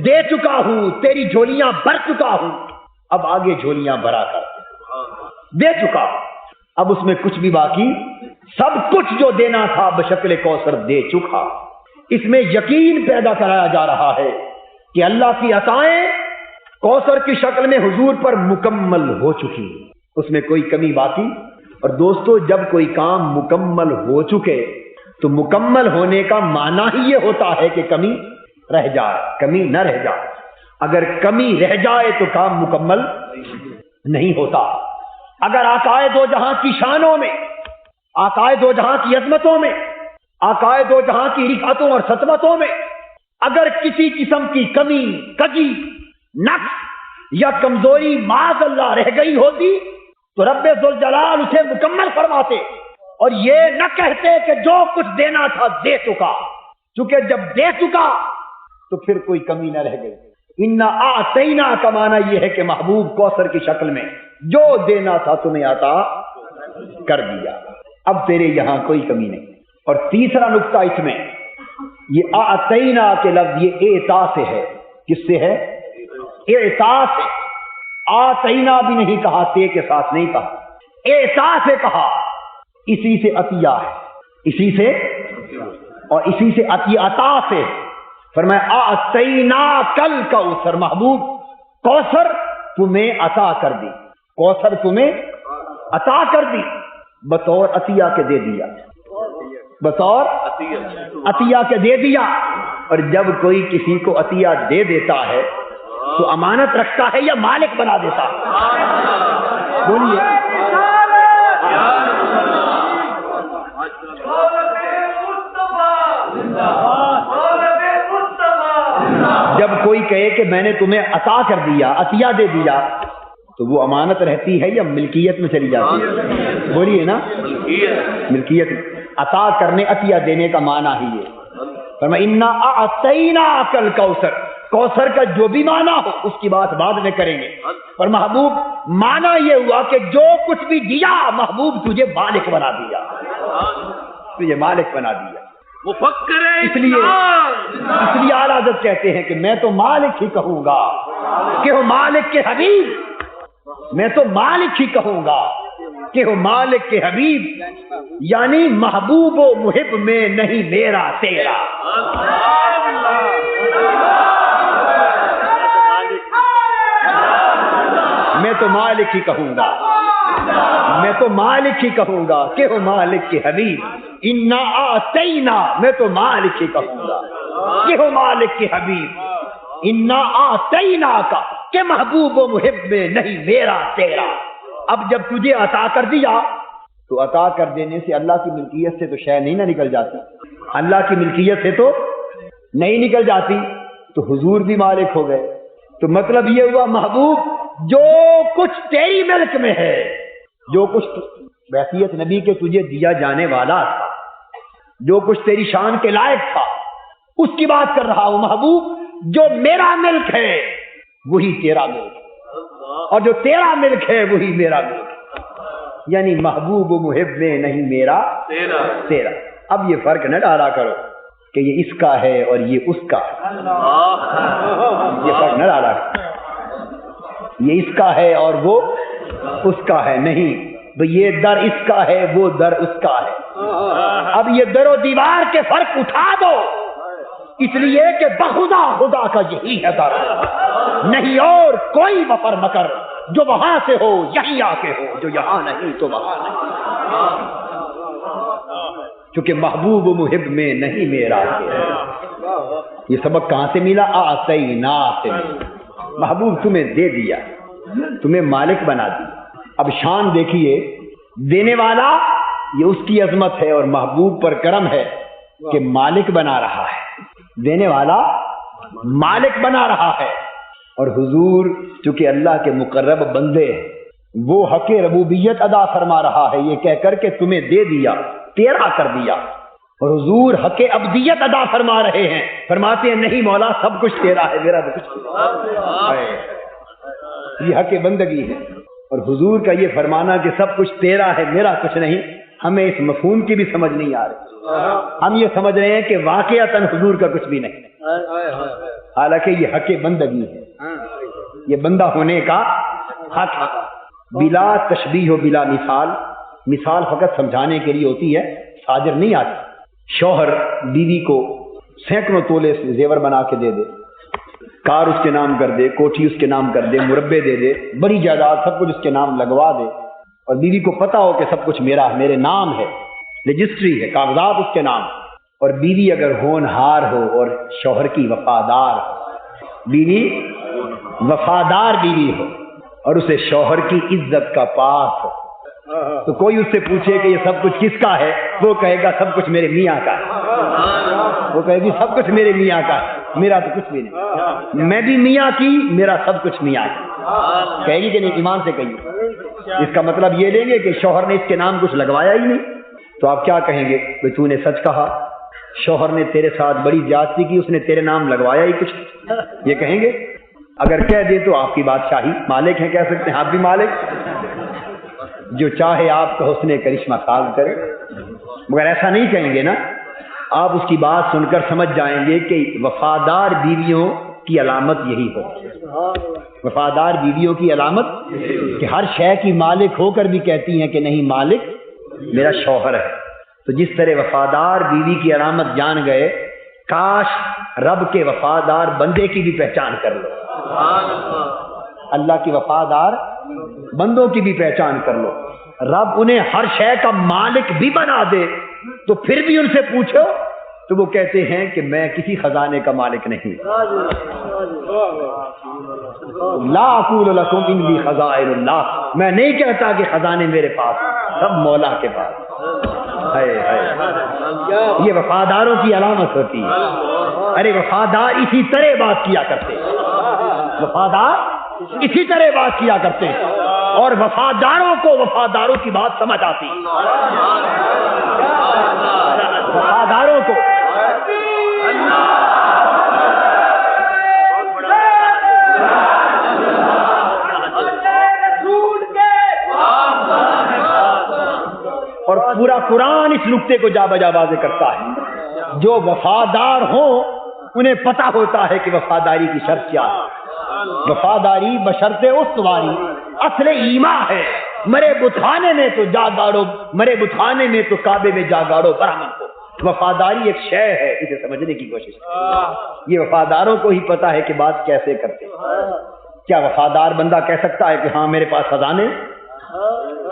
دے چکا ہوں، تیری جھولیاں بھر چکا ہوں، اب آگے جھولیاں بھرا کر دے چکا، اب اس میں کچھ بھی باقی، سب کچھ جو دینا تھا بشکل کوثر دے چکا۔ اس میں یقین پیدا کرایا جا رہا ہے کہ اللہ کی عطائیں کوثر کی شکل میں حضور پر مکمل ہو چکی، اس میں کوئی کمی باقی۔ اور دوستو جب کوئی کام مکمل ہو چکے تو مکمل ہونے کا معنی ہی یہ ہوتا ہے کہ کمی رہ جائے، کمی نہ رہ جائے، اگر کمی رہ جائے تو کام مکمل نہیں ہوتا۔ اگر آقائے دو جہاں کی شانوں میں، آقائے دو جہاں کی عظمتوں میں، آقائے دو جہاں کی رفعتوں اور سطوتوں میں اگر کسی قسم کی کمی، کجی، نقص یا کمزوری معاذ اللہ رہ گئی ہوتی تو رب ذوالجلال اسے مکمل فرماتے اور یہ نہ کہتے کہ جو کچھ دینا تھا دے چکا، چونکہ جب دے چکا تو پھر کوئی کمی نہ رہ گئی۔ انا اعطینا کا معنی یہ ہے کہ محبوب کوثر کی شکل میں جو دینا تھا تمہیں عطا کر دیا۔ اب تیرے یہاں کوئی کمی نہیں۔ اور تیسرا نقطہ اس میں یہ اعطینا کے لفظ یہ اعطا سے ہے۔ کس سے ہے؟ اعطا سے۔ آتینا بھی نہیں کہا، تے کے ساتھ نہیں کہا، اعطا سے کہا۔ اسی سے عطیہ ہے، اسی سے اور اسی سے عطا سے فرمایا اعطینا کل کوثر، محبوب کوثر تمہیں عطا کر دی، کوثر تمہیں عطا کر دی، بطور عطیہ کے دے دیا، بطور عطیہ کے دے دیا۔ اور جب کوئی کسی کو عطیہ دے دیتا ہے تو امانت رکھتا ہے یا مالک بنا دیتا ہے؟ بولیے۔ جب کوئی کہے کہ میں نے تمہیں عطا کر دیا، عطیہ دے دیا، تو وہ امانت رہتی ہے یا ملکیت میں چلی جاتی ہے؟ بولیے نا، ملکیت۔ عطا کرنے، عطیہ دینے کا معنی ہی ہے۔ فرمایا انا اعطیناک الکوثر، کوثر کا جو بھی معنی ہو اس کی بات بعد میں کریں گے۔ پر محبوب معنی یہ ہوا کہ جو کچھ بھی دیا محبوب تجھے مالک بنا دیا، تجھے مالک بنا دیا۔ اس لیے اعلیٰ حضرت کہتے ہیں کہ میں تو مالک ہی کہوں گا کہ ہو مالک کے حبیب، میں تو مالک ہی کہوں گا کہ ہو مالک کے حبیب، یعنی محبوب و محب میں نہیں میرا تیرا۔ میں تو مالک ہی کہوں گا، میں تو مالک ہی کہوں گا کہ ہو مالک کے حبیب۔ انا اعطینا، میں تو مالک ہی کہوں گا کہ ہو مالک کے حبیب۔ انا اعطینا کا کہ محبوب و محب میں نہیں میرا تیرا۔ اب جب تجھے عطا کر دیا تو عطا کر دینے سے اللہ کی ملکیت سے تو شے نہیں نہ نکل جاتی، اللہ کی ملکیت سے تو نہیں نکل جاتی، تو حضور بھی مالک ہو گئے۔ تو مطلب یہ ہوا محبوب جو کچھ تیری ملک میں ہے، جو کچھ بحیثیت نبی کے تجھے دیا جانے والا تھا، جو کچھ تیری شان کے لائق تھا، اس کی بات کر رہا ہوں محبوب۔ جو میرا ملک ہے وہی تیرا ملک ہے، اور جو تیرا ملک ہے وہی میرا ملک ہے، یعنی محبوب و محب میں نہیں میرا تیرا۔ اب یہ فرق نہ ڈالا کرو کہ یہ اس کا ہے اور یہ اس کا ہے، یہ فرق نہ ڈالا کرو، یہ اس کا ہے اور وہ اس کا ہے، نہیں بھئی یہ در اس کا ہے وہ در اس کا ہے۔ اب یہ در و دیوار کے فرق اٹھا دو، اس لیے کہ بخدا خدا کا یہی ہے در، نہیں اور کوئی مفر مکر، جو وہاں سے ہو یہیں آ کے ہو، جو یہاں نہیں تو وہاں نہیں، چونکہ محبوب و محب میں نہیں میرا تیرا۔ یہ سبق کہاں سے ملا؟ اعطینا سے ملا۔ محبوب تمہیں دے دیا، تمہیں مالک بنا دیا۔ اب شان دیکھیے، دینے والا یہ اس کی عظمت ہے، اور محبوب پر کرم ہے کہ مالک بنا رہا ہے، دینے والا مالک بنا رہا ہے۔ اور حضور چونکہ اللہ کے مقرب بندے ہیں، وہ حق ربوبیت ادا فرما رہا ہے یہ کہہ کر کہ تمہیں دے دیا، تیرا کر دیا، اور حضور حق عبدیت ادا فرما رہے ہیں، فرماتے ہیں نہیں مولا سب کچھ تیرا ہے، میرا تو کچھ نہیں۔ یہ حق بندگی ہے۔ اور حضور کا یہ فرمانا کہ سب کچھ تیرا ہے میرا کچھ نہیں، ہمیں اس مفہوم کی بھی سمجھ نہیں آ رہی۔ ہم یہ سمجھ رہے ہیں کہ واقعتاً حضور کا کچھ بھی نہیں، حالانکہ یہ حق بندگی ہے، یہ بندہ ہونے کا حق ہے، بلا تشبیہ و بلا مثال۔ مثال فقط سمجھانے کے لیے ہوتی ہے، ساجر نہیں آتی۔ شوہر بیوی کو سینکڑوں تولے سے زیور بنا کے دے دے، کار اس کے نام کر دے، کوٹھی اس کے نام کر دے، مربے دے دے، بڑی جائیداد سب کچھ اس کے نام لگوا دے، اور بیوی کو پتا ہو کہ سب کچھ میرا میرے نام ہے، رجسٹری ہے، کاغذات اس کے نام، اور بیوی اگر ہونہار ہو اور شوہر کی وفادار ہو، بیوی وفادار بیوی ہو اور اسے شوہر کی عزت کا پاس ہو، تو کوئی اس سے پوچھے کہ یہ سب کچھ کس کا ہے، وہ کہے گا سب کچھ میرے میاں کا ہے، وہ کہے گی سب کچھ میرے میاں کا ہے، میرا تو کچھ بھی نہیں، میں بھی میاں کی، میرا سب کچھ میاں کا، کہے گی کہ نہیں؟ ایمان سے کہیے۔ اس کا مطلب یہ لیں گے کہ شوہر نے اس کے نام کچھ لگوایا ہی نہیں، تو آپ کیا کہیں گے؟ بھئی تو نے سچ کہا، شوہر نے تیرے ساتھ بڑی زیادتی کی، اس نے تیرے نام لگوایا ہی کچھ، یہ کہیں گے؟ اگر کہہ دے تو آپ کی بادشاہی، مالک ہیں، کہہ سکتے ہیں آپ بھی مالک، جو چاہے آپ کا حسن کرشمہ ساز کرے، مگر ایسا نہیں کہیں گے نا، آپ اس کی بات سن کر سمجھ جائیں گے کہ وفادار بیویوں کی علامت یہی ہو، وفادار بیویوں کی علامت کہ ہر شے کی مالک ہو کر بھی کہتی ہیں کہ نہیں، مالک میرا شوہر ہے۔ تو جس طرح وفادار بیوی کی علامت جان گئے، کاش رب کے وفادار بندے کی بھی پہچان کر لو، اللہ کی وفادار بندوں کی بھی پہچان کر لو۔ رب انہیں ہر شے کا مالک بھی بنا دے تو پھر بھی ان سے پوچھو تو وہ کہتے ہیں کہ میں کسی خزانے کا مالک نہیں۔ لا اقول لکم انی خزائن اللہ، میں نہیں کہتا کہ خزانے میرے پاس، سب مولا کے پاس۔ یہ وفاداروں کی علامت ہوتی ہے۔ ارے وفادار اسی طرح بات کیا کرتے، وفادار اسی طرح بات کیا کرتے ہیں، اور وفاداروں کو وفاداروں کی بات سمجھ آتی، وفاداروں کو اور پورا قرآن اس نقطے کو جا بجا واضح کرتا ہے، جو وفادار ہوں انہیں پتہ ہوتا ہے کہ وفاداری کی شرط کیا ہے۔ وفاداری بشرط استواری اصل ایمان ہے۔ مرے بتخانے میں تو جا گاڑو، مرے بتخانے میں تو کعبے میں جا گاڑو برہمن کو۔ وفاداری ایک شے ہے، اسے سمجھنے کی کوشش کریں۔ یہ وفاداروں کو ہی پتا ہے کہ بات کیسے کرتے ہیں۔ کیا وفادار بندہ کہہ سکتا ہے کہ ہاں میرے پاس خزانے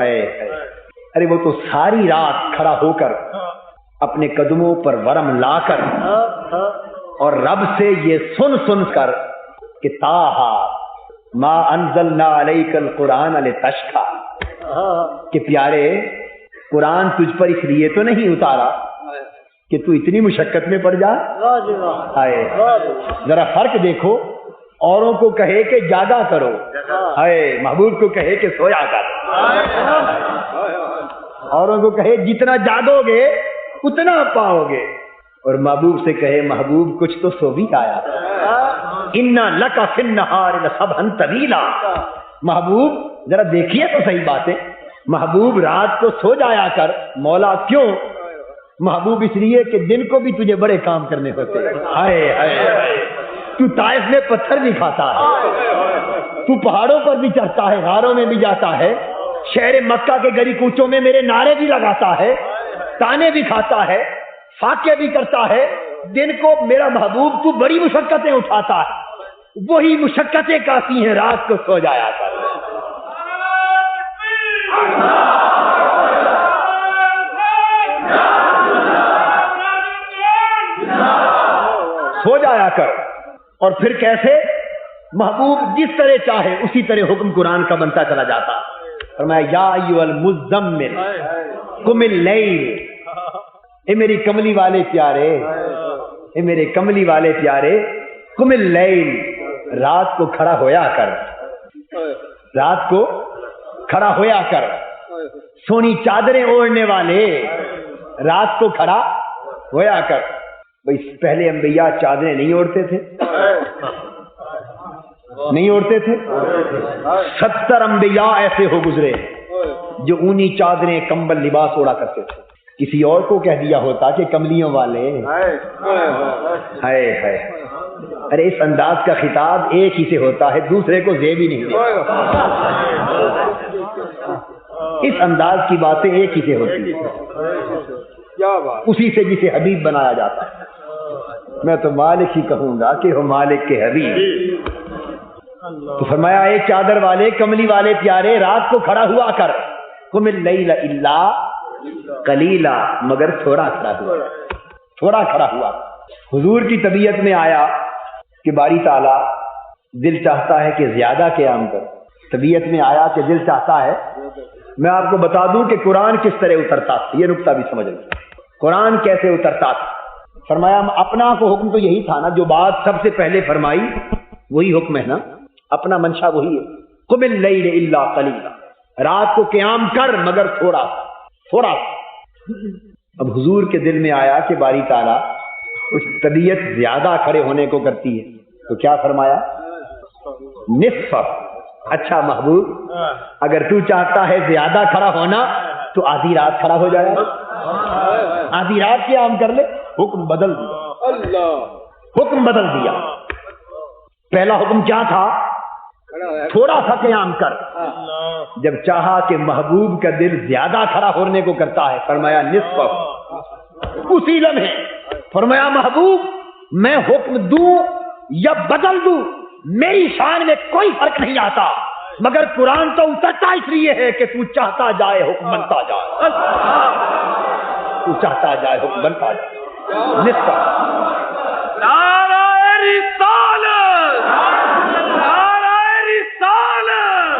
ہے؟ ارے وہ تو ساری رات کھڑا ہو کر اپنے قدموں پر ورم لا کر اور رب سے یہ سن کر کہ تاہا ما انزلنا علیک القرآن لتشقی، کہ پیارے قرآن تجھ پر اس لیے تو نہیں اتارا کہ تو اتنی مشقت میں پڑ جا۔ ذرا فرق دیکھو، اوروں کو کہے کہ جاگا کرو، محبوب کو کہے کہ سویا کر۔ اوروں کو کہے جتنا جاگو گے اتنا پاؤ گے، اور محبوب سے کہے محبوب کچھ تو سو بھی آیا۔ اِنَّ لَكَ فِي النَّهَارِ لَسَبْحًا طَوِيلًا، محبوب ذرا دیکھیے تو صحیح باتیں، محبوب رات کو سو جایا کر۔ مولا کیوں؟ محبوب اس لیے کہ دن کو بھی تجھے بڑے کام کرنے ہوتے ہیں۔ ہائے ہائے، تو طائف میں پتھر بھی کھاتا ہے، تو پہاڑوں پر بھی چڑھتا ہے، غاروں میں بھی جاتا ہے، شہر مکہ کے گلی کوچوں میں میرے نعرے بھی لگاتا ہے، تانے بھی کھاتا ہے، فاقے بھی کرتا ہے۔ دن کو میرا محبوب تو بڑی مشقتیں اٹھاتا ہے، وہی مشقتیں کافی ہیں، رات کو سو جایا کر، سو جایا کر۔ اور پھر کیسے؟ محبوب جس طرح چاہے اسی طرح حکم قرآن کا بنتا چلا جاتا۔ فرمایا یا ایھا المزمل قم اللیل، اے میری کملی والے پیارے، اے میرے کملی والے پیارے، قم اللیل، رات کو کھڑا ہویا کر، رات کو کھڑا ہویا کر۔ سونی چادریں اوڑھنے والے رات کو کھڑا ہویا کر۔ بھئی پہلے انبیاء چادریں نہیں اوڑھتے تھے، نہیں اوڑھتے تھے؟ 70 انبیاء ایسے ہو گزرے جو اونی چادریں کمبل لباس اوڑھا کرتے تھے۔ کسی اور کو کہہ دیا ہوتا کہ کملیوں والے، ہائے ہائے، ارے اس انداز کا خطاب ایک ہی سے ہوتا ہے، دوسرے کو زیب ہی نہیں دیتا۔ اس انداز کی باتیں ایک ہی سے ہوتی ہیں، اسی سے جسے حبیب بنایا جاتا ہے۔ میں تو مالک ہی کہوں گا کہ وہ مالک کے حبیب۔ تو فرمایا اے چادر والے، کملی والے پیارے، رات کو کھڑا ہوا کر، قم اللیل الا قلیلا، مگر تھوڑا کھڑا ہوا، تھوڑا کھڑا ہوا۔ حضور کی طبیعت میں آیا کہ باری تعالیٰ دل چاہتا ہے کہ زیادہ قیام کر، طبیعت میں آیا کہ دل چاہتا ہے۔ میں آپ کو بتا دوں کہ قرآن کس طرح اترتا تھا، یہ نقطہ بھی سمجھ لیں، قرآن کیسے اترتا تھا۔ فرمایا اپنا کو حکم تو یہی تھا نا، جو بات سب سے پہلے فرمائی وہی حکم ہے نا، اپنا منشا وہی ہے۔ قم اللیل الا قلیلا، رات کو قیام کر مگر تھوڑا تھوڑا۔ اب حضور کے دل میں آیا کہ باری تعالیٰ کچھ طبیعت زیادہ کھڑے ہونے کو کرتی ہے، تو کیا فرمایا؟ نصف اچھا محبوب اگر تو چاہتا ہے زیادہ کھڑا ہونا تو آدھی رات کھڑا ہو جائے، آدھی رات قیام کر لے۔ حکم بدل دیا، حکم بدل دیا۔ پہلا حکم کیا تھا؟ تھوڑا سا قیام کر۔ جب چاہا کہ محبوب کا دل زیادہ کھڑا ہونے کو کرتا ہے، فرمایا نصف۔ اسی لمحے فرمایا محبوب میں حکم دوں یا بدل دوں میری شان میں کوئی فرق نہیں آتا، مگر قرآن تو اترتا اس لیے ہے کہ تو چاہتا جائے حکم بنتا جائے، تو چاہتا جائے حکم بنتا جائے۔ نصف۔ نعرہ رسالت، نعرہ رسالت۔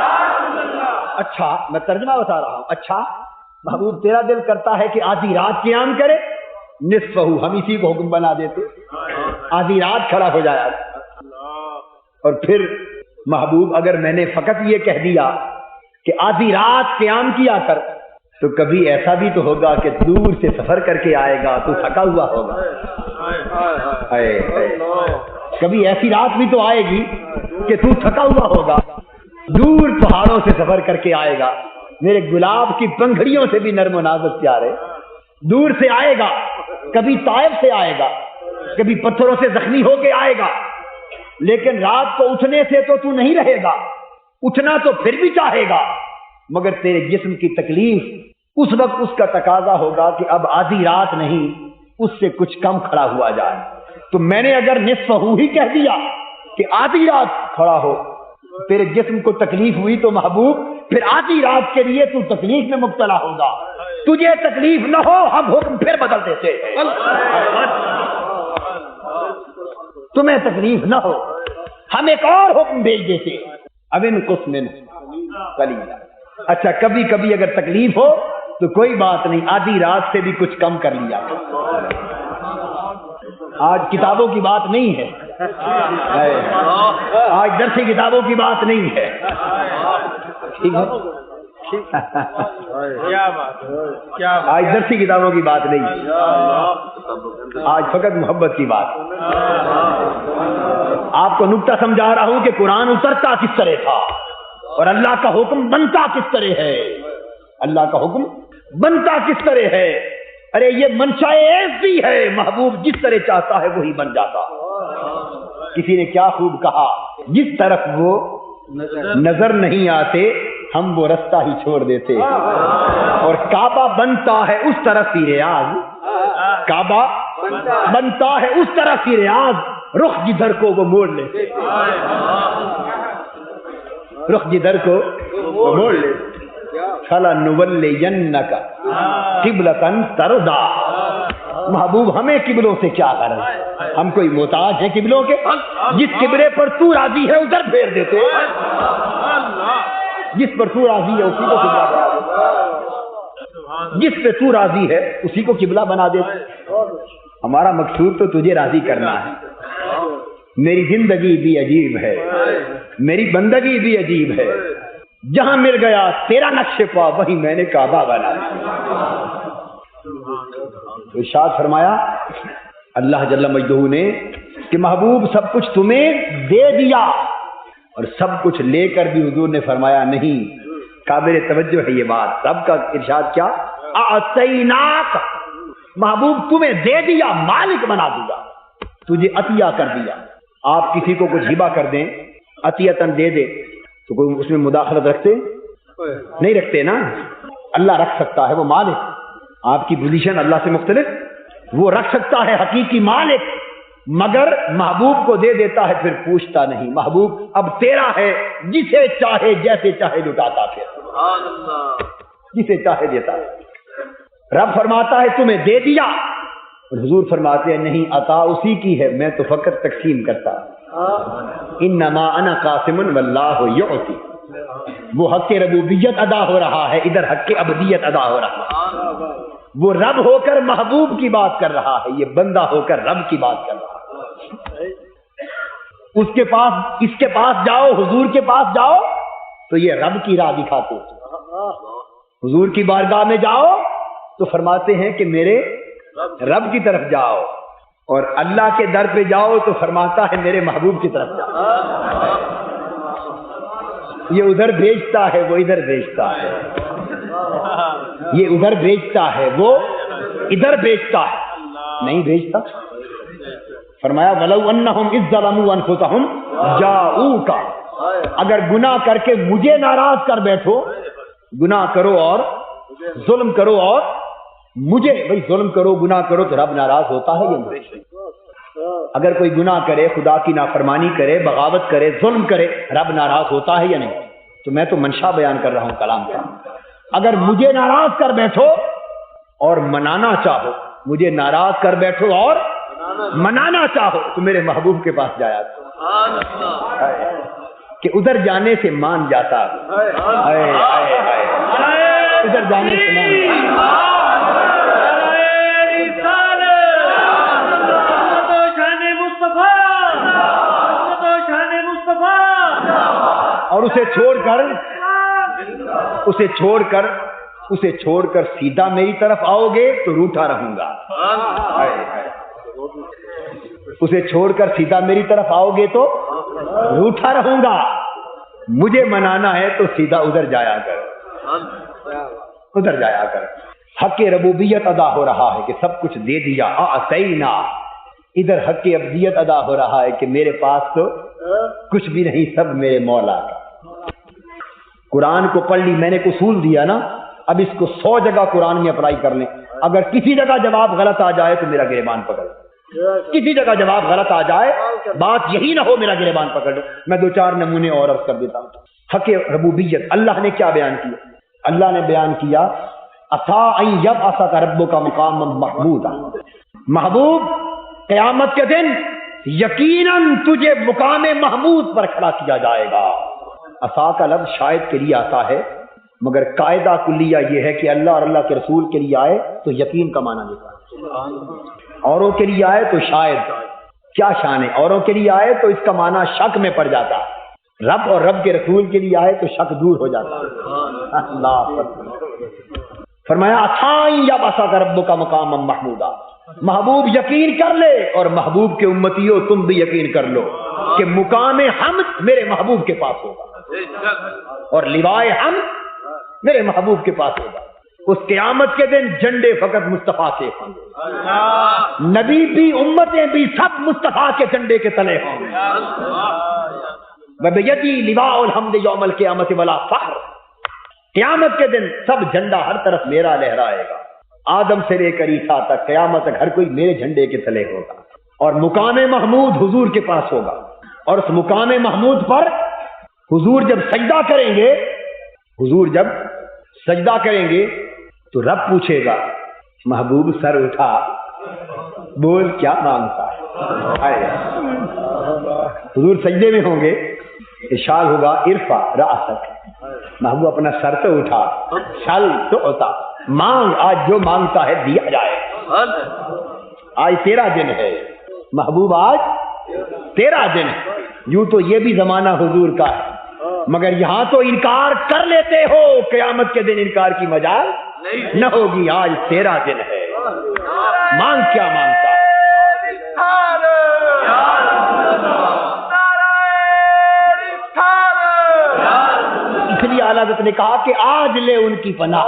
اچھا میں ترجمہ بتا رہا ہوں۔ اچھا محبوب تیرا دل کرتا ہے کہ آدھی رات قیام کرے، نصف ہم اسی کو حکم بنا دیتے، آدھی رات کھڑا ہو جایا۔ اور پھر محبوب اگر میں نے فقط یہ کہہ دیا کہ آدھی رات قیام کیا کر، تو کبھی ایسا بھی تو ہوگا کہ دور سے سفر کر کے آئے گا تو تھکا ہوا ہوگا، کبھی ایسی رات بھی تو آئے گی کہ تو تھکا ہوا ہوگا، دور پہاڑوں سے سفر کر کے آئے گا، میرے گلاب کی پنکھڑیوں سے بھی نرم و نازک پیارے، دور سے آئے گا، کبھی طائف سے آئے گا، کبھی پتھروں سے زخمی ہو کے آئے گا، لیکن رات کو اٹھنے سے تو نہیں رہے گا، اٹھنا تو پھر بھی چاہے گا، مگر تیرے جسم کی تکلیف اس وقت اس کا تقاضا ہوگا کہ اب آدھی رات نہیں، اس سے کچھ کم کھڑا ہوا جائے۔ تو میں نے اگر نصف ہی کہہ دیا کہ آدھی رات کھڑا ہو، تیرے جسم کو تکلیف ہوئی تو محبوب پھر آدھی رات کے لیے تو تکلیف میں مبتلا ہوگا، تجھے تکلیف نہ ہو ہم حکم پھر بدل دیتے، تمہیں تکلیف نہ ہو ہم ایک اور حکم بھیج دیتے، اب ان قسم قلیلا۔ اچھا کبھی کبھی اگر تکلیف ہو تو کوئی بات نہیں، آدھی رات سے بھی کچھ کم کر لیا۔ آج کتابوں کی بات نہیں ہے، آج درسی کتابوں کی بات نہیں ہے، ٹھیک ہے، آج درسی کتابوں کی بات نہیں ہے، آج فقط محبت کی بات۔ آپ کو نکتہ سمجھا رہا ہوں کہ قرآن اترتا کس طرح تھا اور اللہ کا حکم بنتا کس طرح ہے، اللہ کا حکم بنتا کس طرح ہے۔ ارے یہ منشاء ایسی ہے، محبوب جس طرح چاہتا ہے وہی بن جاتا۔ کسی نے کیا خوب کہا، جس طرف وہ نظر نہیں آتے ہم وہ رستہ ہی چھوڑ دیتے، اور کعبہ بنتا ہے اس طرف ہی ریاض، کعبہ بنتا ہے اس طرف ہی ریاض، رخ جدھر کو وہ موڑ لیتے، رخ جدھر کو وہ موڑ لیتے۔ فَلَنُوَلِّيَنَّكَ قِبْلَةً تَرْضَىٰ، محبوب ہمیں قبلوں سے کیا غرض، ہم کوئی محتاج ہیں قبلوں کے؟ جس قبلے پر تو راضی ہے ادھر پھیر دیتے، جس پر تو راضی ہے اسی کو قبلہ بنا دیتے، جس پہ تو راضی ہے اسی کو قبلہ بنا دیتے۔ ہمارا مقصود تو تجھے راضی کرنا ہے۔ میری زندگی بھی عجیب ہے، میری بندگی بھی عجیب ہے، جہاں مل گیا تیرا نقش پا وہی میں نے کعبہ بنا دیا۔ ارشاد فرمایا اللہ جل مجدہ نے کہ محبوب سب کچھ تمہیں دے دیا، اور سب کچھ لے کر بھی حضور نے فرمایا نہیں، قابل توجہ ہے یہ بات، سب کا ارشاد کیا، اعطیناک، محبوب تمہیں دے دیا، مالک بنا دیا، تجھے عطیہ کر دیا۔ آپ کسی کو کچھ ہبہ کر دیں، عطیتاً دے دے تو کوئی اس میں مداخلت رکھتے نہیں رکھتے نا، اللہ رکھ سکتا ہے، وہ مالک، آپ کی پوزیشن اللہ سے مختلف، وہ رکھ سکتا ہے حقیقی مالک، مگر محبوب کو دے دیتا ہے پھر پوچھتا نہیں، محبوب اب تیرا ہے، جسے چاہے جیسے چاہے لٹاتا، پھر جسے چاہے دیتا ہے۔ رب فرماتا ہے تمہیں دے دیا، اور حضور فرماتے ہیں نہیں، عطا اسی کی ہے، میں تو فقط تقسیم کرتا، انما انا قاسم واللہ یعطی، وہ حق ربوبیت ادا ہو رہا ہے، ادھر حق ابدیت ادا ہو رہا ہے، وہ رب ہو کر محبوب کی بات کر رہا ہے، یہ بندہ ہو کر رب کی بات کر رہا ہے۔ اس کے پاس، اس کے پاس جاؤ، حضور کے پاس جاؤ تو یہ رب کی راہ دکھاتے، حضور کی بارگاہ میں جاؤ تو فرماتے ہیں کہ میرے رب کی طرف جاؤ، اور اللہ کے در پہ جاؤ تو فرماتا ہے میرے محبوب کی طرف جاؤ۔ یہ ادھر بیچتا ہے وہ ادھر بیچتا ہے، یہ ادھر بیچتا ہے وہ ادھر بیچتا ہے، نہیں بیچتا۔ فرمایا وَلَوْ أَنَّهُمْ إِذْ ظَلَمُوا أَنفُسَهُمْ جَاءُوكَ، اگر گناہ کر کے مجھے ناراض کر بیٹھو، گناہ کرو اور ظلم کرو اور مجھے، بھئی ظلم کرو گناہ کرو تو رب ناراض ہوتا ہے یا نہیں؟ اگر کوئی گناہ کرے، خدا کی نافرمانی کرے، بغاوت کرے، ظلم کرے، رب ناراض ہوتا ہے یا نہیں؟ تو میں تو منشا بیان کر رہا ہوں کلام کا۔ اگر مجھے ناراض کر بیٹھو اور منانا چاہو، مجھے ناراض کر بیٹھو اور منانا چاہو تو میرے محبوب کے پاس جایا کہ ادھر جانے سے مان جاتا، ادھر جانے سے مان جاتا۔ اور اسے چھوڑ کر سیدھا میری طرف آؤ گے تو روٹھا رہوں گا، اسے چھوڑ کر سیدھا میری طرف آؤ گے تو روٹھا رہوں گا، مجھے منانا ہے تو سیدھا ادھر جایا کر، ادھر جایا کر۔ حق ربوبیت ادا ہو رہا ہے کہ سب کچھ دے دیا، اعطینا، ادھر حق ابدیت ادا ہو رہا ہے کہ میرے پاس تو کچھ بھی نہیں، سب میرے مولا کا۔ قرآن کو پڑھ لی، میں نے ایک اصول دیا نا، اب اس کو 100 جگہ قرآن میں اپلائی کر لیں، اگر کسی جگہ جواب غلط آ جائے تو میرا گریبان پکڑ، کسی جگہ جواب غلط آ جائے، بات یہی نہ ہو میرا گریبان پکڑ۔ میں 2-4 نمونے اور عرض کر دیتا ہوں۔ حق ربوبیت، اللہ نے کیا بیان کیا؟ اللہ نے بیان کیا عسیٰ ان یبعثک ربک مقاما محمودا، محبوب قیامت کے دن یقیناً تجھے مقام محمود پر کھڑا کیا جائے گا۔ عسیٰ کا لفظ شاید کے لیے آتا ہے، مگر قاعدہ کلیہ یہ ہے کہ اللہ اور اللہ کے رسول کے لیے آئے تو یقین کا معنی لیتا ہے، اوروں کے لیے آئے تو شاید، کیا شان ہے، اوروں کے لیے آئے تو اس کا معنی شک میں پڑ جاتا ہے، رب اور رب کے رسول کے لیے آئے تو شک دور ہو جاتا ہے۔ اللہ فرمایا عسیٰ ان یبعثک ربک مقاما محمودا، محبوب یقین کر لے اور محبوب کے امتیوں تم بھی یقین کر لو کہ مقام حمد میرے محبوب کے پاس ہوگا اور لوائے حمد میرے محبوب کے پاس ہوگا۔ اس قیامت کے دن جھنڈے فقط مصطفیٰ کے ہوں گے، نبی بھی امتیں بھی سب مصطفیٰ کے جھنڈے کے تلے ہوں گے۔ وَبِيَدِي لِوَاءُ الْحَمْدِ يَوْمَ الْقِيَامَةِ وَلَا فَخْرَ، قیامت کے دن سب جھنڈا ہر طرف میرا لہرائے گا، آدم سے لے کر عیسیٰ تک قیامت تک ہر کوئی میرے جھنڈے کے تلے ہوگا، اور مقام محمود حضور کے پاس ہوگا۔ اور اس مقام محمود پر حضور جب سجدہ کریں گے، حضور جب سجدہ کریں گے تو رب پوچھے گا محبوب سر اٹھا بول کیا مانگتا ہے۔ حضور سجدے میں ہوں گے، ارشاد ہوگا ارفع رأسک، محبوب اپنا سر تو اٹھا، سل تو ہوتا، مانگ، آج جو مانگتا ہے دیا جائے، آج تیرا دن ہے محبوب، آج تیرا دن ہے۔ یوں تو یہ بھی زمانہ حضور کا ہے، مگر یہاں تو انکار کر لیتے ہو، قیامت کے دن انکار کی مجال نہ ہوگی، آج تیرا دن ہے، مانگ کیا مانگتا ہے۔ اس لیے اعلیٰ حضرت نے کہا کہ آج لے ان کی پناہ،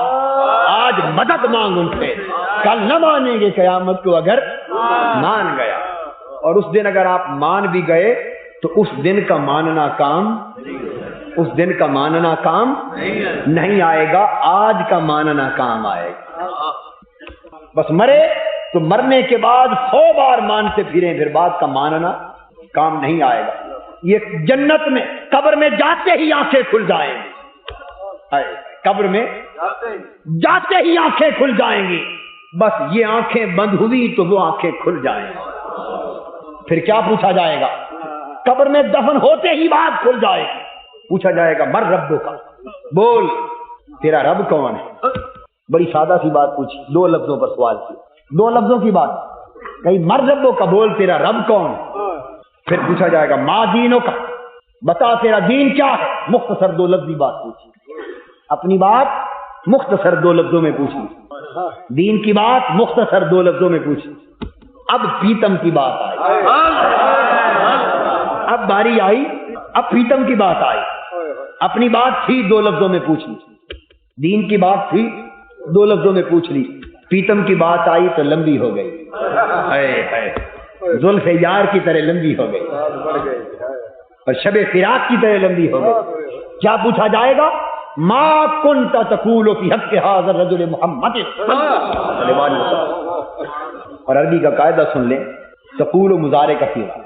آج مدد مانگ ان سے، کل نہ مانیں گے قیامت کو اگر مان گیا، اور اس دن اگر آپ مان بھی گئے تو اس دن کا ماننا کام، اس دن کا ماننا کام نہیں آئے گا، آج کا ماننا کام آئے گا۔ بس مرے تو مرنے کے بعد 100 بار مانتے پھریں، پھر بعد کا ماننا کام نہیں آئے گا۔ یہ جنت میں قبر میں جاتے ہی آنکھیں کھل جائیں گی، قبر میں جاتے ہی آنکھیں کھل جائیں گی، بس یہ آنکھیں بند ہوئی تو وہ آنکھیں کھل جائیں گی۔ پھر کیا پوچھا جائے گا؟ قبر میں دفن ہوتے ہی بات کھل جائے گی، پوچھا جائے گا مر رب کا، بول تیرا رب کون ہے؟ بڑی سادہ سی بات پوچھی، 2 لفظوں پر سوال کیا، 2 لفظوں کی بات کہیں، مر رب کا، بول تیرا رب کون؟ پھر پوچھا جائے گا ما دینوں کا، بتا تیرا دین کیا ہے؟ مختصر 2 لفظی بات پوچھی، اپنی بات مختصر 2 لفظوں میں پوچھی، دین کی بات مختصر 2 لفظوں میں پوچھی۔ اب پیتم کی بات آئی، اب باری آئی، اب پیتم کی بات آئی۔ اپنی بات تھی 2 لفظوں میں پوچھ لی، دین کی بات تھی 2 لفظوں میں پوچھ لی، پیتم کی بات آئی تو لمبی ہو گئی، زلف یار کی طرح لمبی ہو گئی اور شب فراق کی طرح لمبی ہو گئی۔ کیا پوچھا جائے گا؟ ما کنت تقول فی حق ھذا الرجل محمد صلی اللہ علیہ وسلم۔ اور عربی کا قاعدہ سن لیں، تقول مضارع کا صیغہ،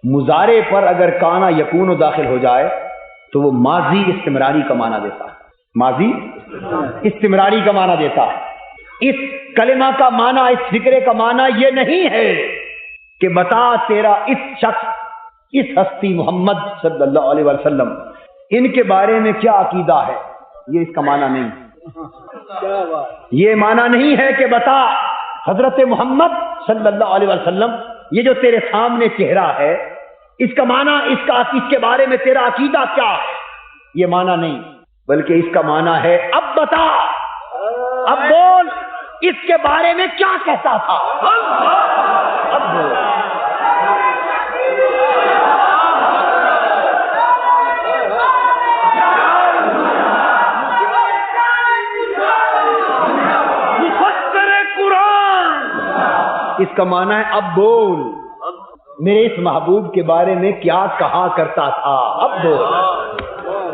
مضارع پر اگر کانا یکون داخل ہو جائے تو وہ ماضی استمراری کا معنی دیتا ہے، ماضی استمراری کا معنی دیتا ہے۔ اس کلمہ کا معنی، اس فکرے کا معنی یہ نہیں ہے کہ بتا تیرا اس شخص، اس ہستی محمد صلی اللہ علیہ وسلم، ان کے بارے میں کیا عقیدہ ہے، یہ اس کا معنی نہیں، یہ معنی نہیں ہے کہ بتا حضرت محمد صلی اللہ علیہ وسلم، یہ جو تیرے سامنے چہرہ ہے، اس کا معنی، اس کے بارے میں تیرا عقیدہ کیا ہے، یہ معنی نہیں، بلکہ اس کا معنی ہے اب بتا، اب بول، اس کے بارے میں کیا کہتا تھا، اب بول۔ اس کا معنی ہے اب بول، میرے اس محبوب کے بارے میں کیا کہا کرتا تھا، اب بول۔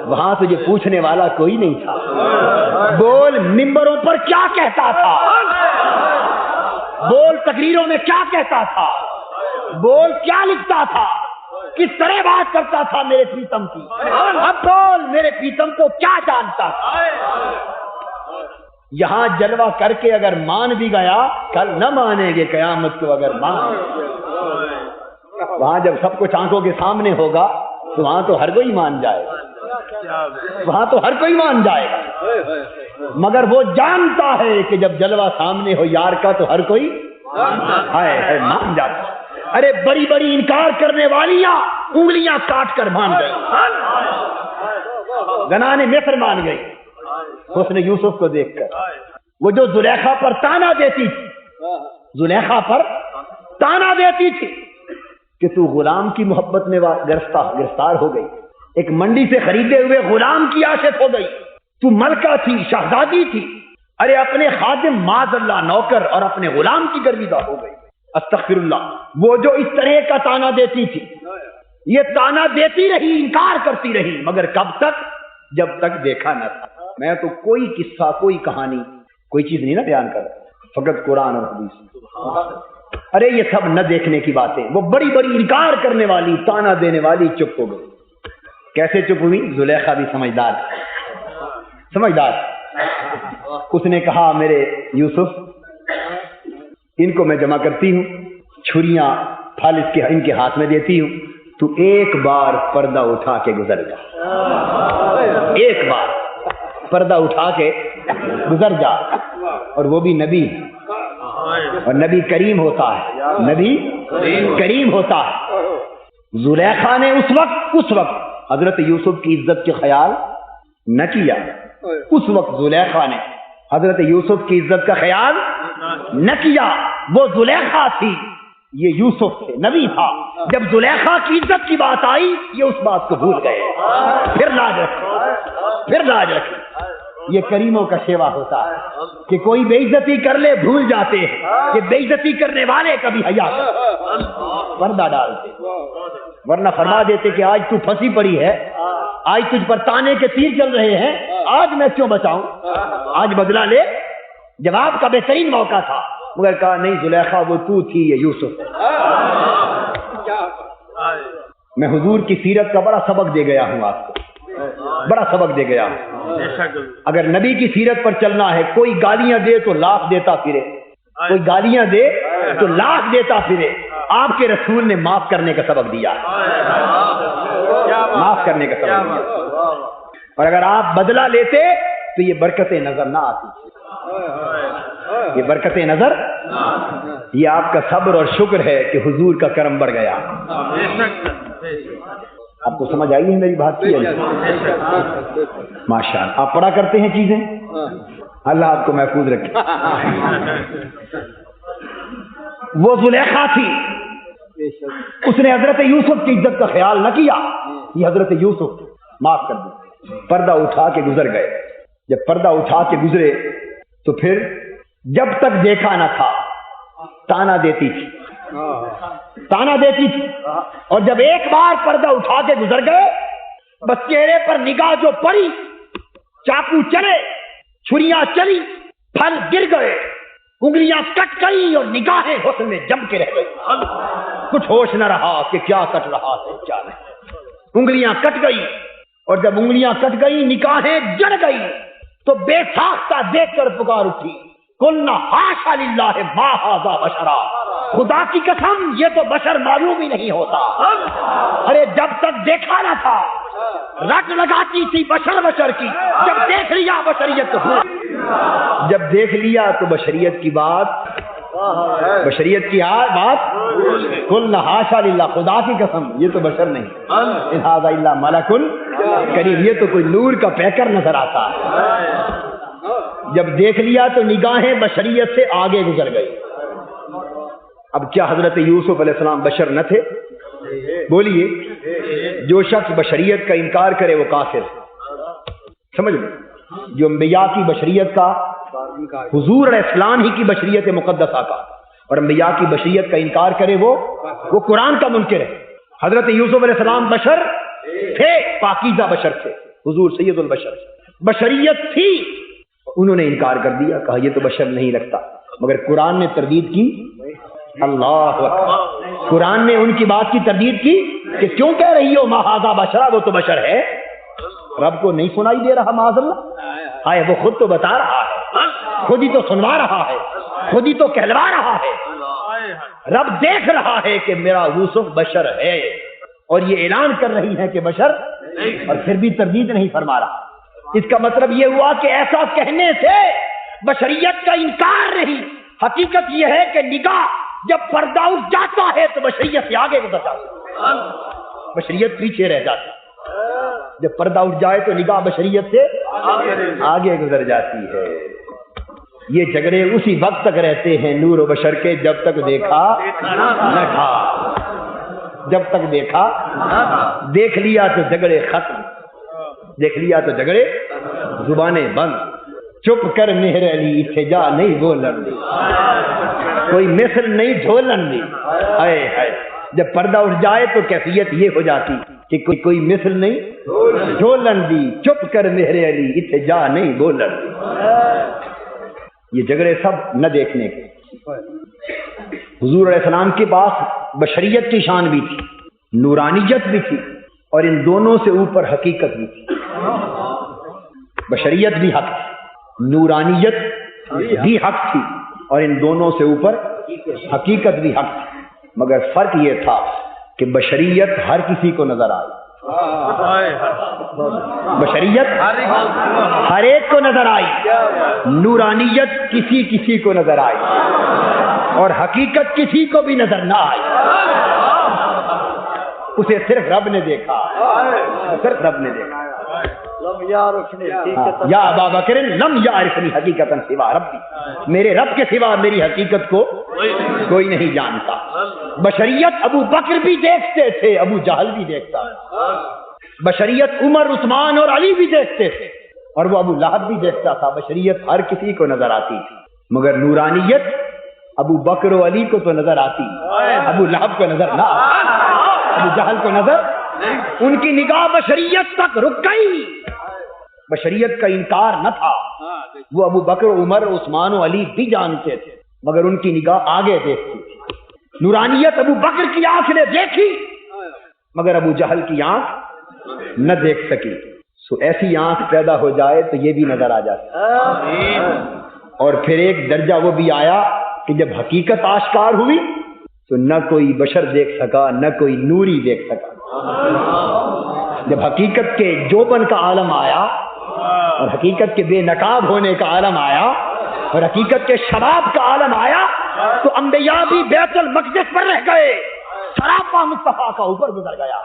وہاں تجھے پوچھنے والا کوئی نہیں تھا، بول ممبروں پر کیا کہتا تھا، بول تقریروں میں کیا کہتا تھا، بول کیا لکھتا تھا، کس طرح بات کرتا تھا میرے پریتم کی، اب بول میرے پریتم کو کیا جانتا تھا۔ یہاں جلوہ کر کے اگر مان بھی گیا، کل نہ مانیں گے قیامت کو اگر مان۔ وہاں جب سب کچھ آنکھوں کے سامنے ہوگا تو وہاں تو ہر کوئی مان جائے گا، وہاں تو ہر کوئی مان جائے گا، مگر وہ جانتا ہے کہ جب جلوہ سامنے ہو یار کا تو ہر کوئی مان جاتا ہے۔ ارے بڑی بڑی انکار کرنے والیاں انگلیاں کاٹ کر مان گئی، زنان مصر مان گئی حسن یوسف کو دیکھ کر۔ وہ جو زلیخا پر تانا دیتی تھی، زلیخا پر تانا دیتی تھی کہ تو غلام کی محبت میں گرفتار ہو گئی، ایک منڈی سے خریدے ہوئے غلام کی عاشق ہو گئی، تو ملکہ تھی، شہزادی تھی، ارے اپنے خادم معاذ اللہ نوکر اور اپنے غلام کی گرویدہ ہو گئی، استغفر اللہ۔ وہ جو اس طرح کا تانا دیتی تھی، یہ تانا دیتی رہی، انکار کرتی رہی، مگر کب تک؟ جب تک دیکھا نہ تھا۔ میں تو کوئی قصہ، کوئی کہانی، کوئی چیز نہیں نہ بیان کر رہا، فقط قرآن اور حدیث۔ ارے یہ سب نہ دیکھنے کی باتیں، وہ بڑی بڑی انکار کرنے والی، تانا دینے والی چپ ہو گئی۔ کیسے چپ ہوئی؟ زلیخا بھی سمجھدار، اس نے کہا میرے یوسف، ان کو میں جمع کرتی ہوں، چھریاں پھل ان کے ہاتھ میں دیتی ہوں، تو ایک بار پردہ اٹھا کے گزر جا، ایک بار پردہ اٹھا کے گزر جا۔ اور وہ بھی نبی، اور نبی کریم ہوتا ہے، نبی کریم ہوتا ہے۔ زلیخا نے اس وقت حضرت یوسف کی عزت کے خیال نہ کیا، اس وقت زلیخا نے حضرت یوسف کی عزت کا خیال نہ کیا۔ وہ زلیخا تھی، یہ یوسف تھے، نبی تھا۔ جب زلیخا کی عزت کی بات آئی، یہ اس بات کو بھول گئے، پھر لاج رکھے۔ یہ کریموں کا شیوا ہوتا ہے کہ کوئی بے عزتی کر لے بھول جاتے ہیں کہ بے عزتی کرنے والے کبھی حیا پردہ ڈالتے، ورنہ فرما دیتے کہ آج تو پھنسی پڑی ہے، آج تجھ پر تانے کے تیر چل رہے ہیں، آج میں کیوں بچاؤں، آج بدلہ لے۔ جواب کا بہترین موقع تھا، مگر کہا نہیں زلیخا وہ تو تھی، یہ یوسف۔ میں حضور کی سیرت کا بڑا سبق دے گیا ہوں آپ کو، بڑا سبق دے گیا ہوں۔ اگر نبی کی سیرت پر چلنا ہے، کوئی گالیاں دے تو لاکھ دیتا پھرے، کوئی گالیاں دے تو لاکھ دیتا پھرے، آپ کے رسول نے معاف کرنے کا سبق دیا، معاف کرنے کا سبق دیا۔ اور اگر آپ بدلہ لیتے تو یہ برکتیں نظر نہ آتی، یہ برکتیں نظر، یہ آپ کا صبر اور شکر ہے کہ حضور کا کرم بڑھ گیا۔ آپ کو سمجھ آئی ہے میری بات کی؟ ماشاء اللہ، آپ پڑھا کرتے ہیں چیزیں، اللہ آپ کو محفوظ رکھے۔ وہ زلیخا تھی، اس نے حضرت یوسف کی عزت کا خیال نہ کیا۔ یہ حضرت یوسف معاف کر دیں، پردہ اٹھا کے گزر گئے. جب پردہ اٹھا کے گزرے تو پھر جب تک دیکھا نہ تھا تانا دیتی تھی، تانا دیتی تھی. اور جب ایک بار پردہ اٹھا کے گزر گئے بس چہرے پر نگاہ جو پڑی، چاقو چلے، چھریاں چلی، پھل گر گئے، انگلیاں کٹ گئی اور نگاہیں حسن میں جم کے رہ گئی. کچھ ہوش نہ رہا کہ کیا کٹ رہا ہے کیا نہیں. انگلیاں کٹ گئی اور جب انگلیاں کٹ گئی نگاہیں جڑ گئی تو بے ساختہ دیکھ کر پکار اٹھی، قلنا حاشا للہ ما ھذا بشرا، خدا کی قسم یہ تو بشر معلوم ہی نہیں ہوتا. ارے جب تک دیکھا نہ تھا رٹ لگاتی تھی بشر بشر کی، جب دیکھ لیا بشریت ہو، جب دیکھ لیا تو بشریت کی بات، بشریت کی بات، قلنا حاشا للہ، خدا کی قسم یہ تو بشر نہیں، ان ھذا الا ملک کریم، یہ تو کوئی نور کا پیکر نظر آتا ہے. جب دیکھ لیا تو نگاہیں بشریت سے آگے گزر گئی. اب کیا حضرت یوسف علیہ السلام بشر نہ تھے؟ بولیے، جو شخص بشریت کا انکار کرے وہ کافر ہے. سمجھ لیں، جو انبیاء کی بشریت کا، حضور علیہ السلام ہی کی بشریت مقدسہ کا اور انبیاء کی بشریت کا انکار کرے وہ قرآن کا منکر ہے. حضرت یوسف علیہ السلام بشر تھے، پاکیزہ بشر تھے، حضور سید البشر، بشریت تھی، انہوں نے انکار کر دیا، کہا یہ تو بشر نہیں لگتا. مگر قرآن نے تردید کی، اللہ اکبر، قرآن نے ان کی بات کی تردید کی کہ کیوں کہہ رہی ہو ما ھذا بشرا، وہ تو بشر ہے. رب کو نہیں سنائی دے رہا معاذ اللہ؟ آئے وہ خود تو بتا رہا ہے، خود ہی تو سنوا رہا ہے، خود ہی تو کہلوا رہا ہے. رب دیکھ رہا ہے کہ میرا یوسف بشر ہے اور یہ اعلان کر رہی ہے کہ بشر، اور پھر بھی تردید نہیں فرما رہا. اس کا مطلب یہ ہوا کہ ایسا کہنے سے بشریت کا انکار نہیں، حقیقت یہ ہے کہ نگاہ جب پردہ اٹھ جاتا ہے تو بشریت سے آگے گزر جاتی ہے، بشریت پیچھے رہ جاتی ہے. جب پردہ اٹھ جائے تو نگاہ بشریت سے آگے گزر جاتی ہے. یہ جھگڑے اسی وقت تک رہتے ہیں نور و بشر کے جب تک دیکھا نہ تھا. جب تک دیکھا، دیکھ لیا تو جھگڑے ختم، دیکھ لیا تو جھگڑے زبانیں بند. چپ کر مہر علی اتھے جا نہیں بولن دی، کوئی مثل نہیں ڈھولن دی. ہائے ہائے، جب پردہ اٹھ جائے تو کیفیت یہ ہو جاتی کہ کوئی مثل نہیں ڈھولن دی، چپ کر مہر علی اتھے جا نہیں بولن دی. یہ جھگڑے سب نہ دیکھنے کے. حضور علیہ السلام کے پاس بشریت کی شان بھی تھی، نورانیت بھی تھی، اور ان دونوں سے اوپر حقیقت بھی تھی. بشریت بھی حق تھی، نورانیت بھی حق تھی، اور ان دونوں سے اوپر حقیقت بھی حق تھی. مگر فرق یہ تھا کہ بشریت ہر کسی کو نظر آئی، بشریت ہر ایک کو نظر آئی، نورانیت کسی کسی کو نظر آئی، اور حقیقت کسی کو بھی نظر نہ آئی. اسے صرف رب نے دیکھا، صرف رب نے دیکھا. یا ابا بکر لم یعرفنی حقیقتا سوا ربی، میرے رب کے سوا میری حقیقت کو کوئی نہیں جانتا. بشریت ابو بکر بھی دیکھتے تھے، ابو جہل بھی دیکھتا. بشریت عمر، عثمان اور علی بھی دیکھتے تھے، اور وہ ابو لہب بھی دیکھتا تھا. بشریت ہر کسی کو نظر آتی تھی، مگر نورانیت ابو بکر و علی کو تو نظر آتی، ابو لہب کو نظر نہ آتی، ابو جہل کو نظر. ان کی نگاہ بشریت تک رک گئی، بشریت کا انکار نہ تھا. وہ ابو بکر، عمر، عثمان و علی بھی جانتے تھے، مگر ان کی نگاہ آگے دیکھتی تھی. نورانیت ابو بکر کی آنکھ نے دیکھی، مگر ابو جہل کی آنکھ نہ دیکھ سکی. سو ایسی آنکھ پیدا ہو جائے تو یہ بھی نظر آ جاتی. اور پھر ایک درجہ وہ بھی آیا کہ جب حقیقت آشکار ہوئی تو نہ کوئی بشر دیکھ سکا، نہ کوئی نوری دیکھ سکا. جب حقیقت کے جوبن کا عالم آیا اور حقیقت کے بے نقاب ہونے کا عالم آیا اور حقیقت کے شباب کا عالم آیا تو انبیاء بھی بیت المقدس پر رہ گئے، سراپا مصطفیٰ کا اوپر گزر گیا.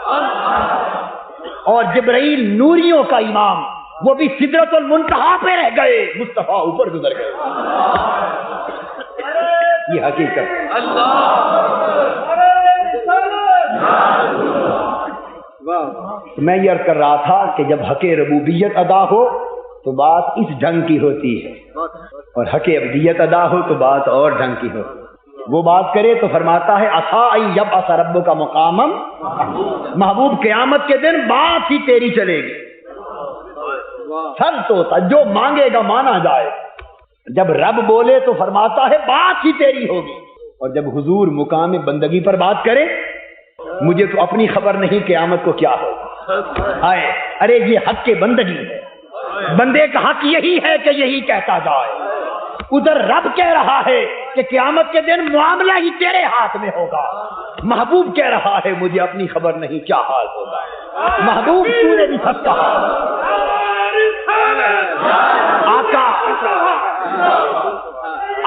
اور جبرائیل نوریوں کا امام وہ بھی سدرۃ المنتہا پہ رہ گئے، مصطفیٰ اوپر گزر گئے. یہ حقیقت. اللہ میں یہ عرض کر رہا تھا کہ جب حق ربوبیت ادا ہو تو بات اس ڈھنگ کی ہوتی ہے، اور حق عبدیت ادا ہو تو بات اور ڈھنگ کی ہوتی ہے۔ وہ بات کرے تو فرماتا ہے عسیٰ ان یبعث ربک مقاما محبوب قیامت کے دن بات ہی تیری چلے گی، سر تو جو مانگے گا مانا جائے۔ جب رب بولے تو فرماتا ہے بات ہی تیری ہوگی، اور جب حضور مقام بندگی پر بات کرے مجھے تو اپنی خبر نہیں قیامت کو کیا ہوگا۔ ارے یہ حق کے بندگی ہے، بندے کا حق یہی ہے کہ یہی کہتا جائے۔ ادھر رب کہہ رہا ہے کہ قیامت کے دن معاملہ ہی تیرے ہاتھ میں ہوگا، محبوب کہہ رہا ہے مجھے اپنی خبر نہیں کیا حال ہوگا۔ محبوب تو نے بھی سچ کہا،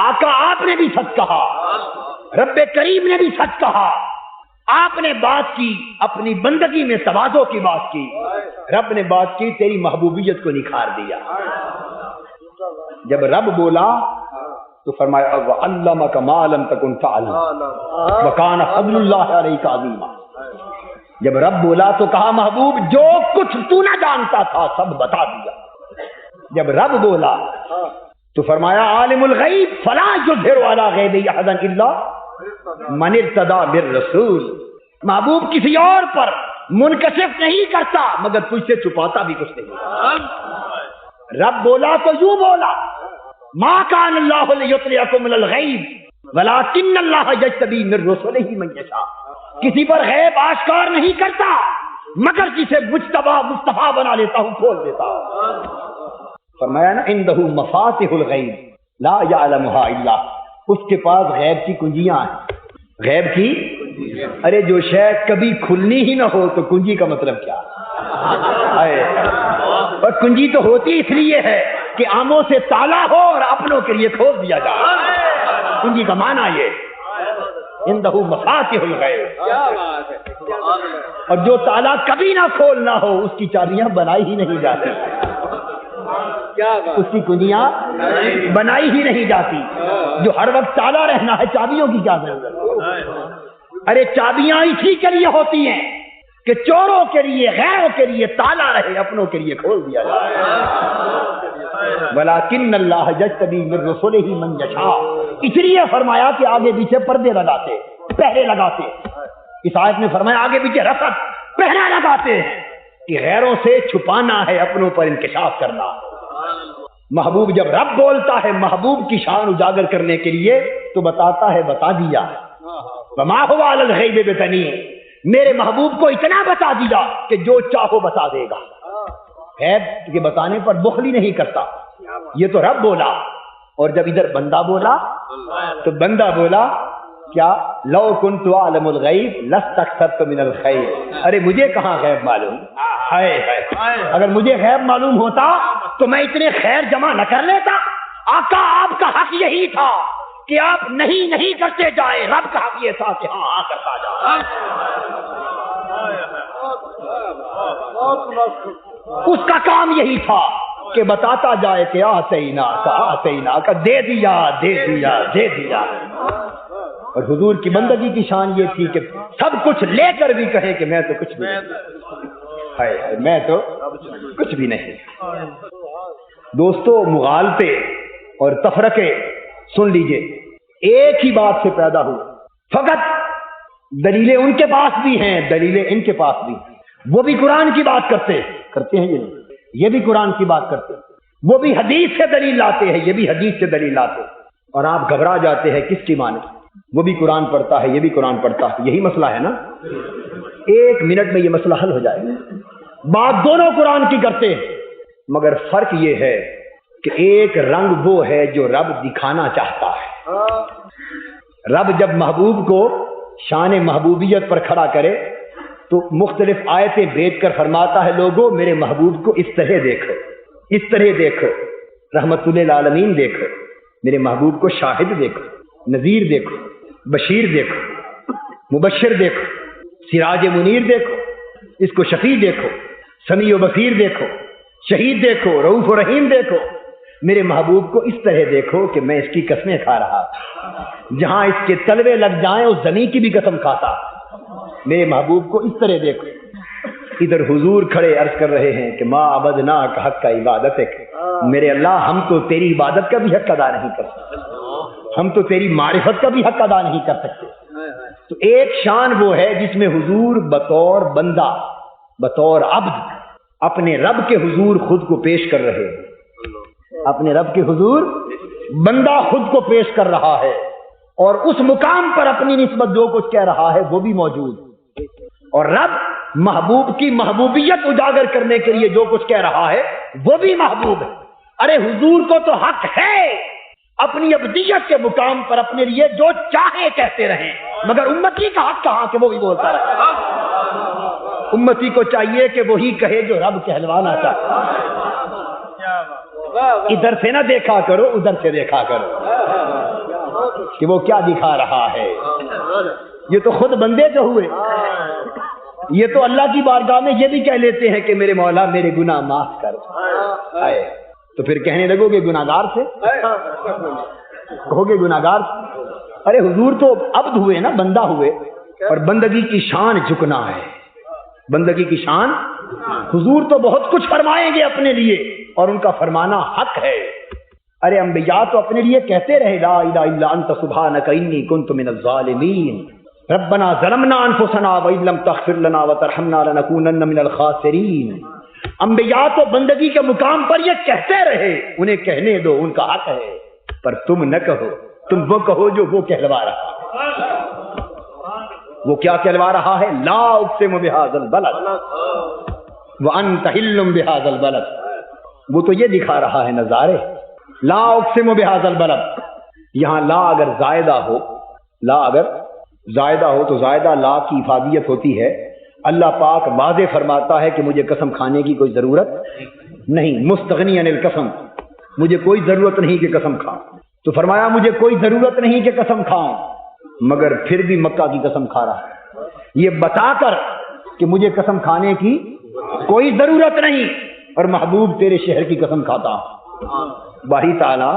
آقا آپ نے بھی سچ کہا، رب کریم نے بھی سچ کہا۔ آپ نے بات کی، اپنی بندگی میں تواضع کی بات کی، رب نے بات کی تیری محبوبیت کو نکھار دیا۔ جب رب بولا تو فرمایا وَعَلَّمَكَ مَا لَمْ تَكُنْ تَعْلَمُ وَكَانَ فَضْلُ اللَّهِ عَلَيْكَ عَظِيمًا۔ جب رب بولا تو کہا محبوب جو کچھ تو نہ جانتا تھا سب بتا دیا۔ جب رب بولا تو فرمایا عالم الغیب فلا یظہر علی غیبہ احدا الا من ارتضی بالرسول۔ محبوب کسی اور پر منکشف نہیں کرتا مگر تجھ سے چھپاتا بھی کچھ نہیں۔ رب بولا تو یوں بولا ما کان اللہ لیطلعکم علی الغیب ولکن اللہ یجتبی من رسلہ من یشاء۔ کسی پر غیب آشکار نہیں کرتا مگر جسے مجتبی مصطفیٰ بنا لیتا ہوں کھول دیتا ہوں۔ فرمایا نا عندہ مفاتح الغیب لا یعلمها الا، اس کے پاس غیب کی کنجیاں ہیں۔ غیب کی ارے جو شے کبھی کھلنی ہی نہ ہو تو کنجی کا مطلب کیا؟ اور کنجی تو ہوتی اس لیے ہے کہ آموں سے تالا ہو اور اپنوں کے لیے کھول دیا جائے، کنجی کا معنی یہ عندہ مفاتح الغیب۔ اور جو تالا کبھی نہ کھولنا ہو اس کی چابیاں بنائی ہی نہیں جاتی، اس کی کنجیاں بنائی ہی نہیں جاتی۔ جو ہر وقت تالا رہنا ہے چابیوں کی کیا ضرورت؟ ارے چابیاں اسی کے لیے ہوتی ہیں کہ چوروں کے لیے غیروں کے لیے تالا رہے، اپنوں کے لیے کھول دیا جائے۔ ولیکن اللہ یجتبی من رسلہ من یشاء، اس لیے فرمایا کہ آگے پیچھے پردے لگاتے، پہرے لگاتے۔ اس آیت میں فرمایا آگے پیچھے رسد پہرا لگاتے ہیں کہ غیروں سے چھپانا ہے، اپنوں پر انکشاف کرنا۔ محبوب جب رب بولتا ہے محبوب کی شان اجاگر کرنے کے لیے تو بتاتا ہے بتا دیا، وما هو علی الغیب بضنین، میرے محبوب کو اتنا بتا دیا کہ جو چاہو بتا دے گا، غیب کے بتانے پر بخل ہی نہیں کرتا۔ یہ تو رب بولا، اور جب ادھر بندہ بولا تو بندہ بولا کیا لو کنت اعلم الغیب لاستکثرت من الخیر، ارے مجھے کہاں غیب معلوم، اگر مجھے غیب معلوم ہوتا تو میں اتنے خیر جمع نہ کر لیتا۔ آقا آپ کا حق یہی تھا کہ آپ نہیں کرتے جائے، رب کا حق یہ تھا کہ ہاں کرتا جائے۔ اس کا کام یہی تھا کہ بتاتا جائے کہ آتینا کا دے دیا۔ اور حضور کی بندگی کی شان یہ تھی کہ سب کچھ لے کر بھی کہے کہ میں تو کچھ بھی نہیں، میں تو کچھ بھی نہیں۔ دوستو مغالطے اور تفرقے سن لیجئے ایک ہی بات سے پیدا ہوئے، فقط دلیلیں ان کے پاس بھی ہیں، دلیلیں ان کے پاس بھی ہیں۔ وہ بھی قرآن کی بات کرتے ہیں، یہ بھی قرآن کی بات کرتے ہیں، وہ بھی حدیث سے دلیل لاتے ہیں، یہ بھی حدیث سے دلیل لاتے ہیں، اور آپ گھبرا جاتے ہیں کس کی مانے؟ وہ بھی قرآن پڑھتا ہے، یہ بھی قرآن پڑھتا ہے، یہی مسئلہ ہے نا۔ ایک منٹ میں یہ مسئلہ حل ہو جائے گا۔ بات دونوں قرآن کی کرتے ہیں، مگر فرق یہ ہے کہ ایک رنگ وہ ہے جو رب دکھانا چاہتا ہے۔ رب جب محبوب کو شان محبوبیت پر کھڑا کرے تو مختلف آیتیں بیچ کر فرماتا ہے لوگوں میرے محبوب کو اس طرح دیکھو، اس طرح دیکھو، رحمت للعالمین دیکھو، میرے محبوب کو شاہد دیکھو، نذیر دیکھو، بشیر دیکھو، مبشر دیکھو، سراج منیر دیکھو، اس کو شفیع دیکھو، سمیع و بصیر دیکھو، شہید دیکھو، رؤوف و رحیم دیکھو، میرے محبوب کو اس طرح دیکھو کہ میں اس کی قسمیں کھا رہا، جہاں اس کے تلوے لگ جائیں اس زمین کی بھی قسم کھاتا، میرے محبوب کو اس طرح دیکھو۔ ادھر حضور کھڑے عرض کر رہے ہیں کہ ما عبدنا کا حق کا عبادت ہے، میرے اللہ ہم تو تیری عبادت کا بھی حق ادا نہیں کر سکتے، ہم تو تیری معرفت کا بھی حق ادا نہیں کر سکتے۔ تو ایک شان وہ ہے جس میں حضور بطور بندہ، بطور عبد اپنے رب کے حضور خود کو پیش کر رہے ہیں، اپنے رب کے حضور بندہ خود کو پیش کر رہا ہے، اور اس مقام پر اپنی نسبت جو کچھ کہہ رہا ہے وہ بھی موجود، اور رب محبوب کی محبوبیت اجاگر کرنے کے لیے جو کچھ کہہ رہا ہے وہ بھی محبوب ہے۔ ارے حضور کو تو حق ہے اپنی ابدیت کے مقام پر اپنے لیے جو چاہے کہتے رہیں، مگر امتی کا حق کہاں کہ وہ بھی بولتا رہے؟ امتی کو چاہیے کہ وہی کہے جو رب کہلوانا چاہتا۔ ادھر سے نہ دیکھا کرو، ادھر سے دیکھا کرو کہ وہ کیا دکھا رہا ہے۔ یہ تو خود بندے جو ہوئے، یہ تو اللہ کی بارگاہ میں یہ بھی کہہ لیتے ہیں کہ میرے مولا میرے گناہ معاف کر، تو پھر کہنے لگو گے گناہگار سے، کہو گے گناہگار سے۔ ارے حضور تو عبد ہوئے نا، بندہ ہوئے، اور بندگی کی شان جھکنا ہے، بندگی کی شان۔ حضور تو بہت کچھ فرمائیں گے اپنے لیے، اور ان کا فرمانا حق ہے۔ ارے انبیاء تو اپنے لیے کہتے رہے لا الہ الا انت سبحانک انی کنت من الظالمین، ربنا ظلمنا انفسنا وان لم تغفر لنا وترحمنا لنکونن من الخاسرین۔ انبیاء تو بندگی کے مقام پر یہ کہتے رہے، انہیں کہنے دو، ان کا حق ہے، پر تم نہ کہو، تم وہ کہو جو وہ کہلوا رہا ہے۔ وہ کیا کہلوا رہا ہے؟ لا اقسم بہذا البلد وانت حل بہذا البلد۔ وہ تو یہ دکھا رہا ہے نظارے، لا اقسم بہذا البلد۔ یہاں لا اگر زائدہ ہو، لا اگر زائدہ ہو تو زائدہ لا کی افادیت ہوتی ہے۔ اللہ پاک واضح فرماتا ہے کہ مجھے قسم کھانے کی کوئی ضرورت نہیں، مستغنی عن القسم، مجھے کوئی ضرورت نہیں کہ قسم کھاؤں۔ تو فرمایا مجھے کوئی ضرورت نہیں کہ قسم کھاؤں، مگر پھر بھی مکہ کی قسم کھا رہا ہے، یہ بتا کر کہ مجھے قسم کھانے کی کوئی ضرورت نہیں، اور محبوب تیرے شہر کی قسم کھاتا ہوں۔ باری تعالیٰ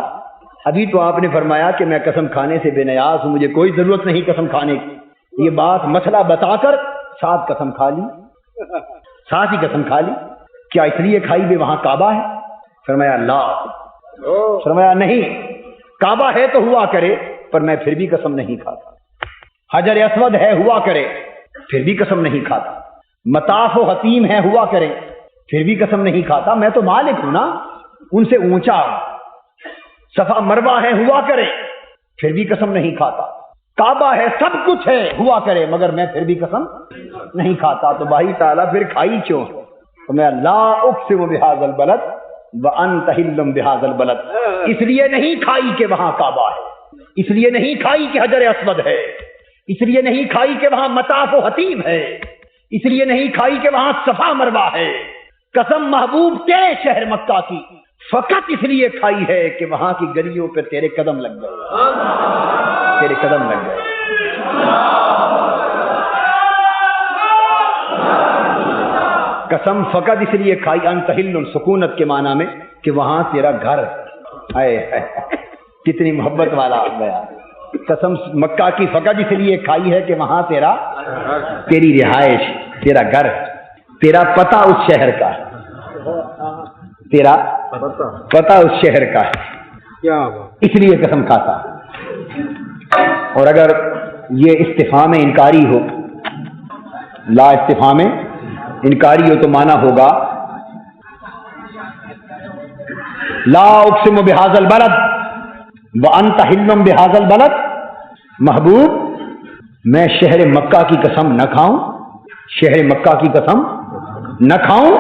ابھی تو آپ نے فرمایا کہ میں قسم کھانے سے بے نیاز ہوں، مجھے کوئی ضرورت نہیں قسم کھانے کی، یہ بات مسئلہ بتا کر ساتھ قسم کھا لی، ساتھ ہی قسم کھا لی۔ کیا اس لیے کھائی بھی وہاں کعبہ ہے؟ فرمایا لا، فرمایا نہیں، کعبہ ہے تو ہوا کرے، پر میں پھر بھی قسم نہیں کھاتا۔ حجر اسود ہے، ہوا کرے، پھر بھی قسم نہیں کھاتا۔ مطاف و حتیم ہے، ہوا کرے، پھر بھی قسم نہیں کھاتا، میں تو مالک ہوں نا، ان سے اونچا۔ صفا مروہ ہے، ہوا کرے، پھر بھی قسم نہیں کھاتا۔ کعبہ ہے، سب کچھ ہے، ہوا کرے، مگر میں پھر بھی قسم نہیں کھاتا۔ تو بھائی تعالیٰ پھر کھائی کیوں؟ تو میں لا اقسم بہذا البلد وانت حل بہذا البلد، اس لیے نہیں کھائی کہ وہاں کعبہ ہے، اس لیے نہیں کھائی کہ حجر اسود ہے، اس لیے نہیں کھائی کہ وہاں مطاف و حتیم ہے، اس لیے نہیں کھائی کہ وہاں صفا مروہ ہے۔ قسم محبوب تیرے شہر مکہ کی فقط اس لیے کھائی ہے کہ وہاں کی گلیوں پہ تیرے قدم لگ گئے، تیرے قدم لگ گئے۔ قسم فقط اس لیے کھائی، انت حل سکونت کے معنی میں کہ وہاں تیرا گھر ہے۔ کتنی محبت والا گیا۔ قسم مکہ کی فقط اس لیے کھائی ہے کہ وہاں تیری رہائش، تیرا گھر، تیرا پتہ اس شہر کا ہے، تیرا پتہ اس شہر کا ہے، اس لیے قسم کھاتا۔ اور اگر یہ استفہام انکاری ہو، لا استفہام انکاری ہو تو معنی ہوگا لا اقسم بہذا البلد وانت حل بہذا البلد، محبوب میں شہر مکہ کی قسم نہ کھاؤں، شہر مکہ کی قسم نہ کھاؤں،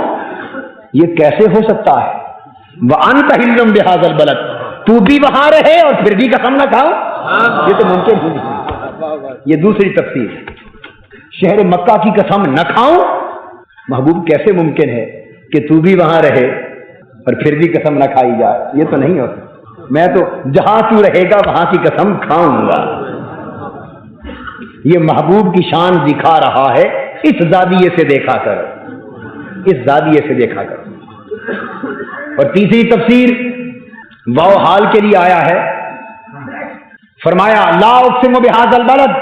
یہ کیسے ہو سکتا ہے؟ وانت حل بہذا البلد، تو بھی وہاں رہے اور پھر بھی قسم نہ کھاؤ، یہ تو ممکن ہی نہیں۔ یہ دوسری تفسیر، شہر مکہ کی قسم نہ کھاؤں، محبوب کیسے ممکن ہے کہ تو بھی وہاں رہے اور پھر بھی قسم نہ کھائی جائے؟ یہ تو نہیں ہوتا، میں تو جہاں تو رہے گا وہاں کی قسم کھاؤں گا۔ یہ محبوب کی شان دکھا رہا ہے، اس زاویے سے دیکھا کر، اس زاویے سے دیکھا کر۔ اور تیسری تفسیر واو حال کے لیے آیا ہے، فرمایا لا اقسم بہذا البلد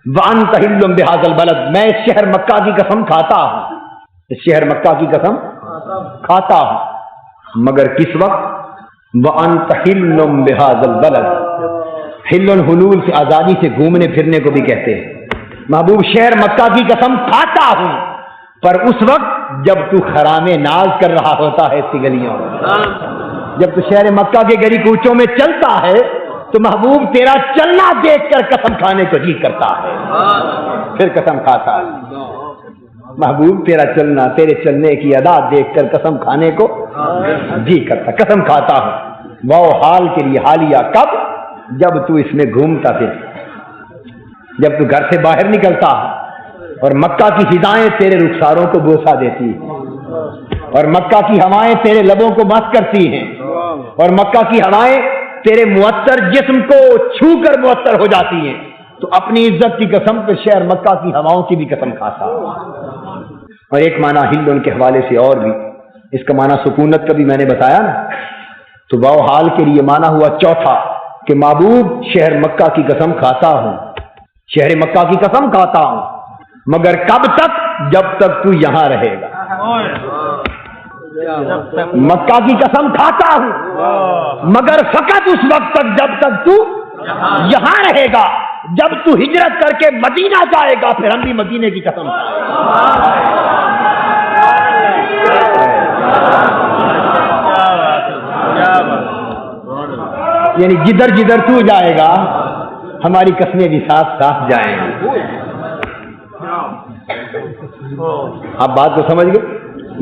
وانت حل بہذا البلد، میں اس شہر مکہ کی قسم کھاتا ہوں، شہر مکہ کی قسم کھاتا ہوں، مگر کس وقت؟ وَأَنْتَ حِلٌّ بِهَذَا الْبَلَدِ، حل الحلول سے آزادی سے گھومنے پھرنے کو بھی کہتے ہیں۔ محبوب شہر مکہ کی قسم کھاتا ہوں، پر اس وقت جب تو خرام ناز کر رہا ہوتا ہے اس کی گلیوں میں، جب تو شہر مکہ کے گلی کوچوں میں چلتا ہے تو محبوب تیرا چلنا دیکھ کر قسم کھانے کو جی کرتا ہے، پھر قسم کھاتا ہے۔ محبوب تیرا چلنا، تیرے چلنے کی ادا دیکھ کر قسم کھانے کو جی کرتا، قسم کھاتا ہوں۔ وہ حال کے لیے حالیہ کب؟ جب تو اس میں گھومتا پھر، جب تو گھر سے باہر نکلتا اور مکہ کی فضائیں تیرے رخساروں کو بوسہ دیتی ہیں، اور مکہ کی ہوائیں تیرے لبوں کو مست کرتی ہیں، اور مکہ کی ہوائیں تیرے معطر جسم کو چھو کر معطر ہو جاتی ہیں، تو اپنی عزت کی قسم پہ شہر مکہ کی ہواؤں کی بھی قسم کھاتا۔ اور ایک معنی ہندون کے حوالے سے اور بھی، اس کا معنی سکونت کا بھی میں نے بتایا نا، تو واو حال کے لیے معنی ہوا چوتھا کہ محبوب شہر مکہ کی قسم کھاتا ہوں، شہر مکہ کی قسم کھاتا ہوں، مگر کب تک؟ جب تک تو یہاں رہے گا۔ مکہ کی قسم کھاتا ہوں مگر فقط اس وقت تک جب تک تو یہاں رہے گا، جب تو ہجرت کر کے مدینہ جائے گا پھر ہم بھی مدینے کی قسم کھائیں گے۔ یعنی جدھر جدھر تو جائے گا ہماری قسمیں بھی ساتھ ساتھ جائیں گی۔ آپ بات کو سمجھ گئے؟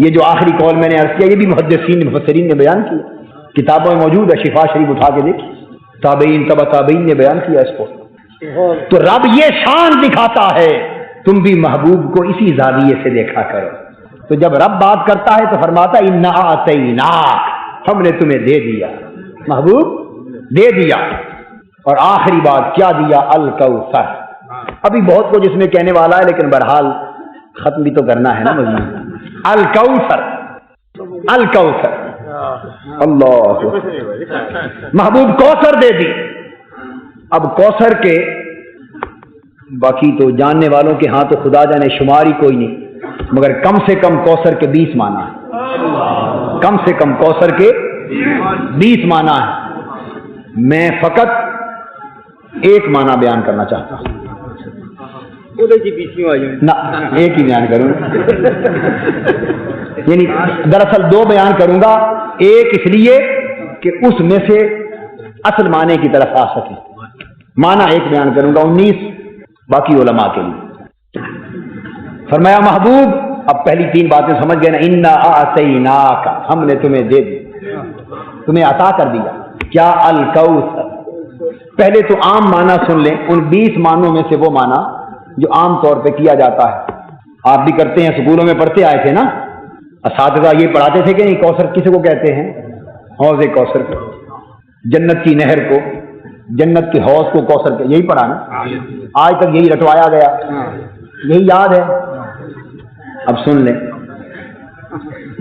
یہ جو آخری قول میں نے عرض کیا یہ بھی محدثین مفسرین نے بیان کیا، کتابوں میں موجود ہے، شفا شریف اٹھا کے دیکھ، تابعین تبع تابعین نے بیان کیا اس کو۔ تو رب یہ شان دکھاتا ہے تم بھی محبوب کو اسی زاویے سے دیکھا کرو۔ تو جب رب بات کرتا ہے تو فرماتا انا اعطیناک، ہم نے تمہیں دے دیا، محبوب دے دیا۔ اور آخری بات کیا دیا؟ الکوثر۔ ابھی بہت کچھ اس میں کہنے والا ہے لیکن بہرحال ختم بھی تو کرنا ہے نا مزید۔ الکوثر، الکوثر، اللہ محبوب کوثر دے دی۔ اب کوثر کے باقی تو جاننے والوں کے ہاں تو خدا جانے شمار ہی کوئی نہیں، مگر کم سے کم کوثر کے 20 معنی ہے، کم سے کم کوثر کے 20 معنی ہے۔ میں فقط ایک معنی بیان کرنا چاہتا ہوں، نہ ایک ہی بیان کروں، یعنی دراصل 2 بیان کروں گا، ایک اس لیے کہ اس میں سے اصل معنی کی طرف آ سکے، معنی ایک بیان کروں گا، 19 باقی علماء کے لیے۔ فرمایا محبوب، اب پہلی 3 باتیں سمجھ گئے نا، انا اعطیناک، ہم نے تمہیں دے دی، تمہیں عطا کر دیا، کیا؟ الکوثر۔ پہلے تو عام معنی سن لیں، ان 20 معنوں میں سے وہ معنی جو عام طور پہ کیا جاتا ہے، آپ بھی کرتے ہیں، سکولوں میں پڑھتے آئے تھے نا، اساتذہ یہ پڑھاتے تھے کہ نہیں کوثر کسے کو کہتے ہیں؟ حوض کوثر کو، جنت کی نہر کو، جنت کے حوض کو کوثر کے، یہی پڑھا نا، آج تک یہی رٹوایا گیا، یہی یاد ہے۔ اب سن لیں،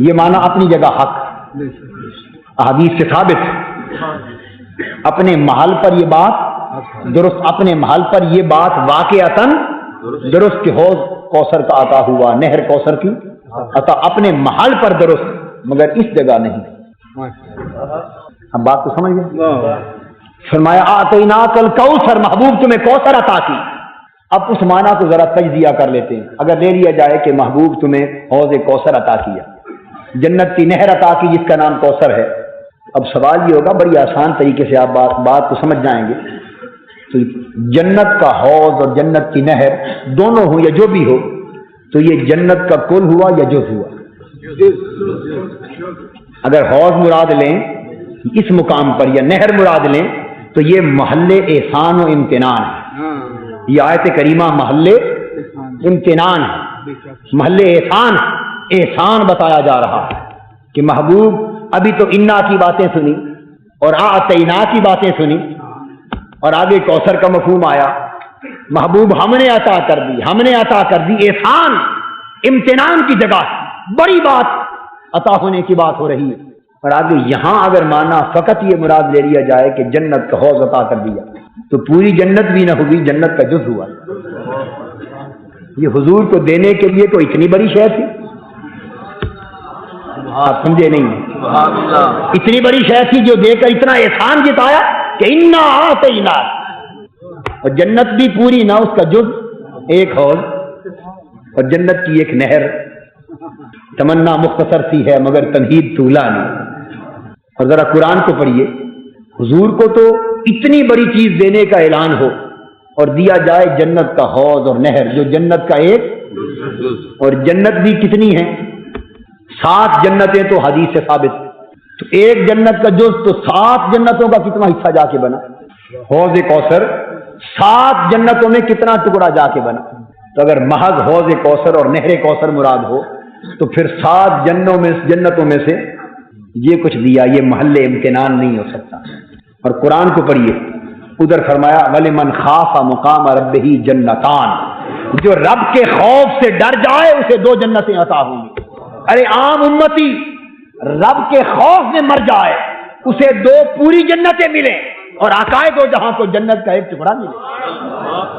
یہ معنی اپنی جگہ حق، احادیث سے ثابت، اپنے محل پر یہ بات درست، اپنے محل پر یہ بات واقعتاً درست کہ حوض کوثر کا عطا ہوا، نہر کوثر کی عطا اپنے محل پر درست، مگر اس جگہ نہیں۔ اب بات کو سمجھ گئے؟ فرمایا اعطیناک الکوثر، محبوب تمہیں کوثر عطا کی۔ اب اس معنی کو ذرا تجزیہ کر لیتے ہیں، اگر لے لیا جائے کہ محبوب تمہیں حوض کوثر عطا کیا، جنت کی نہر عطا کی جس کا نام کوثر ہے، اب سوال یہ ہوگا، بڑی آسان طریقے سے آپ بات کو سمجھ جائیں گے، تو جنت کا حوض اور جنت کی نہر دونوں ہو یا جو بھی ہو، تو یہ جنت کا کل ہوا یا جز ہوا؟ اگر حوض مراد لیں اس مقام پر یا نہر مراد لیں تو یہ محل احسان و امتنان ہے، یہ آیت کریمہ محل امتنان ہے، محل احسان، احسان بتایا جا رہا ہے کہ محبوب ابھی تو انا کی باتیں سنی اور اعطینا کی باتیں سنی اور آگے کوثر کا مفہوم آیا، محبوب ہم نے عطا کر دی، ہم نے عطا کر دی، احسان امتنان کی جگہ بڑی بات عطا ہونے کی بات ہو رہی ہے، اور آگے یہاں اگر مانا فقط یہ مراد لے لیا جائے کہ جنت کا حوض عطا کر دیا تو پوری جنت بھی نہ ہوگی، جنت کا جز ہوا۔ یہ حضور کو دینے کے لیے کوئی اتنی بڑی شے تھی؟ آپ سمجھے نہیں؟ اتنی بڑی شے تھی جو دے کر اتنا احسان جتایا کہ انا اعطینا، اور جنت بھی پوری نہ، اس کا جز ایک حوض، اور جنت کی ایک نہر. تمنا مختصر سی ہے مگر تمہید طولانی. اور ذرا قرآن کو پڑھیے، حضور کو تو اتنی بڑی چیز دینے کا اعلان ہو اور دیا جائے جنت کا حوض اور نہر جو جنت کا ایک، اور جنت بھی کتنی ہیں؟ 7 جنتیں تو حدیث سے ثابت. تو ایک جنت کا جز تو 7 جنتوں کا کتنا حصہ جا کے بنا؟ حوض کوثر 7 جنتوں میں کتنا ٹکڑا جا کے بنا؟ تو اگر محض حوض کوثر اور نہر کوثر مراد ہو تو پھر 7 جنتوں میں سے یہ کچھ دیا، یہ محل امتنان نہیں ہو سکتا. اور قرآن کو پڑھیے، ادھر فرمایا وَلِمَنْ خَافَ مُقَامَ رَبِّهِ جَنَّتَانِ، جو رب کے خوف سے ڈر جائے اسے 2 جنتیں عطا ہوں گی. ارے عام امتی رب کے خوف میں مر جائے اسے 2 پوری جنتیں ملیں، اور عقائد و جہاں کو جنت کا ایک ٹکڑا ملے،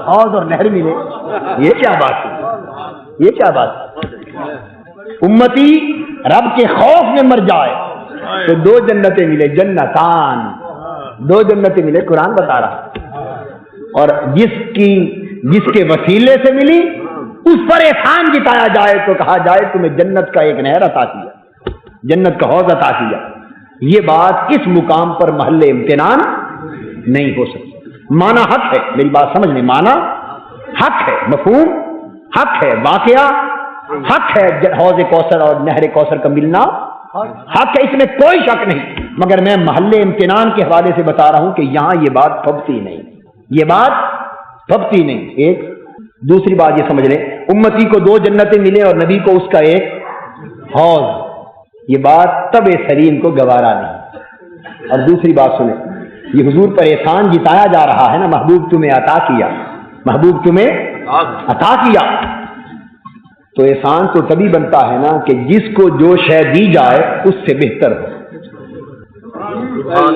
حوض اور نہر ملے. یہ کیا بات ہے؟ یہ کیا بات ہے؟ امتی رب کے خوف میں مر جائے تو 2 جنتیں ملے، جنتان، 2 جنتیں ملے. قرآن بتا رہا. اور جس کے وسیلے سے ملی اس پر احسان جتایا جائے تو کہا جائے تمہیں جنت کا ایک نہر عطا کیا، جنت کا حوض عطا کیا. یہ بات اس مقام پر محل امتنان نہیں ہو سکتی. معنی حق ہے، میری بات سمجھ لیں، معنی حق ہے، مفہوم حق ہے، واقعہ حق ہے. حوض کوثر اور نہر کوثر کا ملنا حق ہے، اس میں کوئی شک نہیں. مگر میں محل امتنان کے حوالے سے بتا رہا ہوں کہ یہاں یہ بات پھبتی نہیں، یہ بات پھبتی نہیں. ایک دوسری بات یہ سمجھ لیں، امتی کو 2 جنتیں ملے اور نبی کو اس کا ایک حوض، یہ بات طبع سلیم کو گوارا نہیں. اور دوسری بات سنیں، یہ حضور پر احسان جتایا جا رہا ہے نا، محبوب تمہیں عطا کیا، محبوب تمہیں عطا کیا. تو احسان تو تبھی بنتا ہے نا کہ جس کو جو شے دی جائے اس سے بہتر ہو،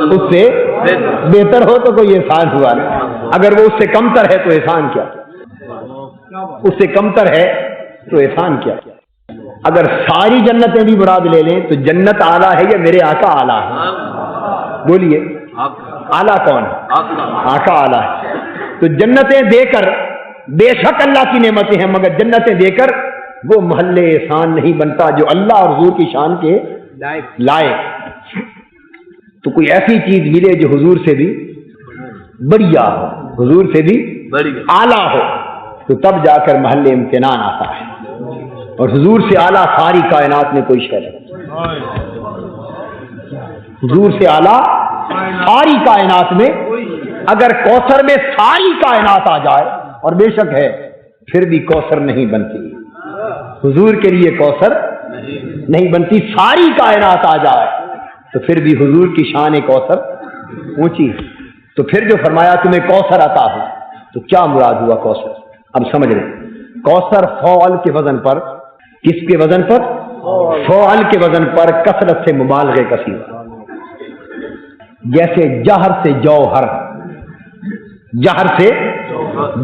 اس سے بہتر ہو تو کوئی احسان ہوا نا. اگر وہ اس سے کمتر ہے تو احسان کیا؟ اس سے کمتر ہے تو احسان کیا؟ اگر ساری جنتیں بھی مراد لے لیں تو جنت اعلیٰ ہے یا میرے آقا اعلیٰ ہے؟ بولیے، اعلیٰ کون ہے؟ آقا اعلیٰ ہے. تو جنتیں دے کر بے شک اللہ کی نعمتیں ہیں، مگر جنتیں دے کر وہ محل احسان نہیں بنتا جو اللہ اور حضور کی شان کے لائق. تو کوئی ایسی چیز ملے جو حضور سے بھی بڑھیا ہو، حضور سے بھی اعلیٰ ہو، تو تب جا کر محل امتنان آتا ہے. اور حضور سے اعلیٰ ساری کائنات میں کوئی شے نہیں، حضور سے اعلیٰ ساری کائنات میں. اگر کوثر میں ساری کائنات آ جائے، اور بے شک ہے، پھر بھی کوثر نہیں بنتی. حضور کے لیے کوثر نہیں بنتی. ساری کائنات آ جائے تو پھر بھی حضور کی شان کوثر اونچی. تو پھر جو فرمایا تمہیں کوثر عطا ہو، تو کیا مراد ہوا کوثر؟ اب سمجھ رہے، کوثر فعل کے وزن پر، کس کے وزن پر؟ فعل کے وزن پر کثرت سے مبالغے کا صیغہ. جیسے جہر سے جوہر، جہر سے،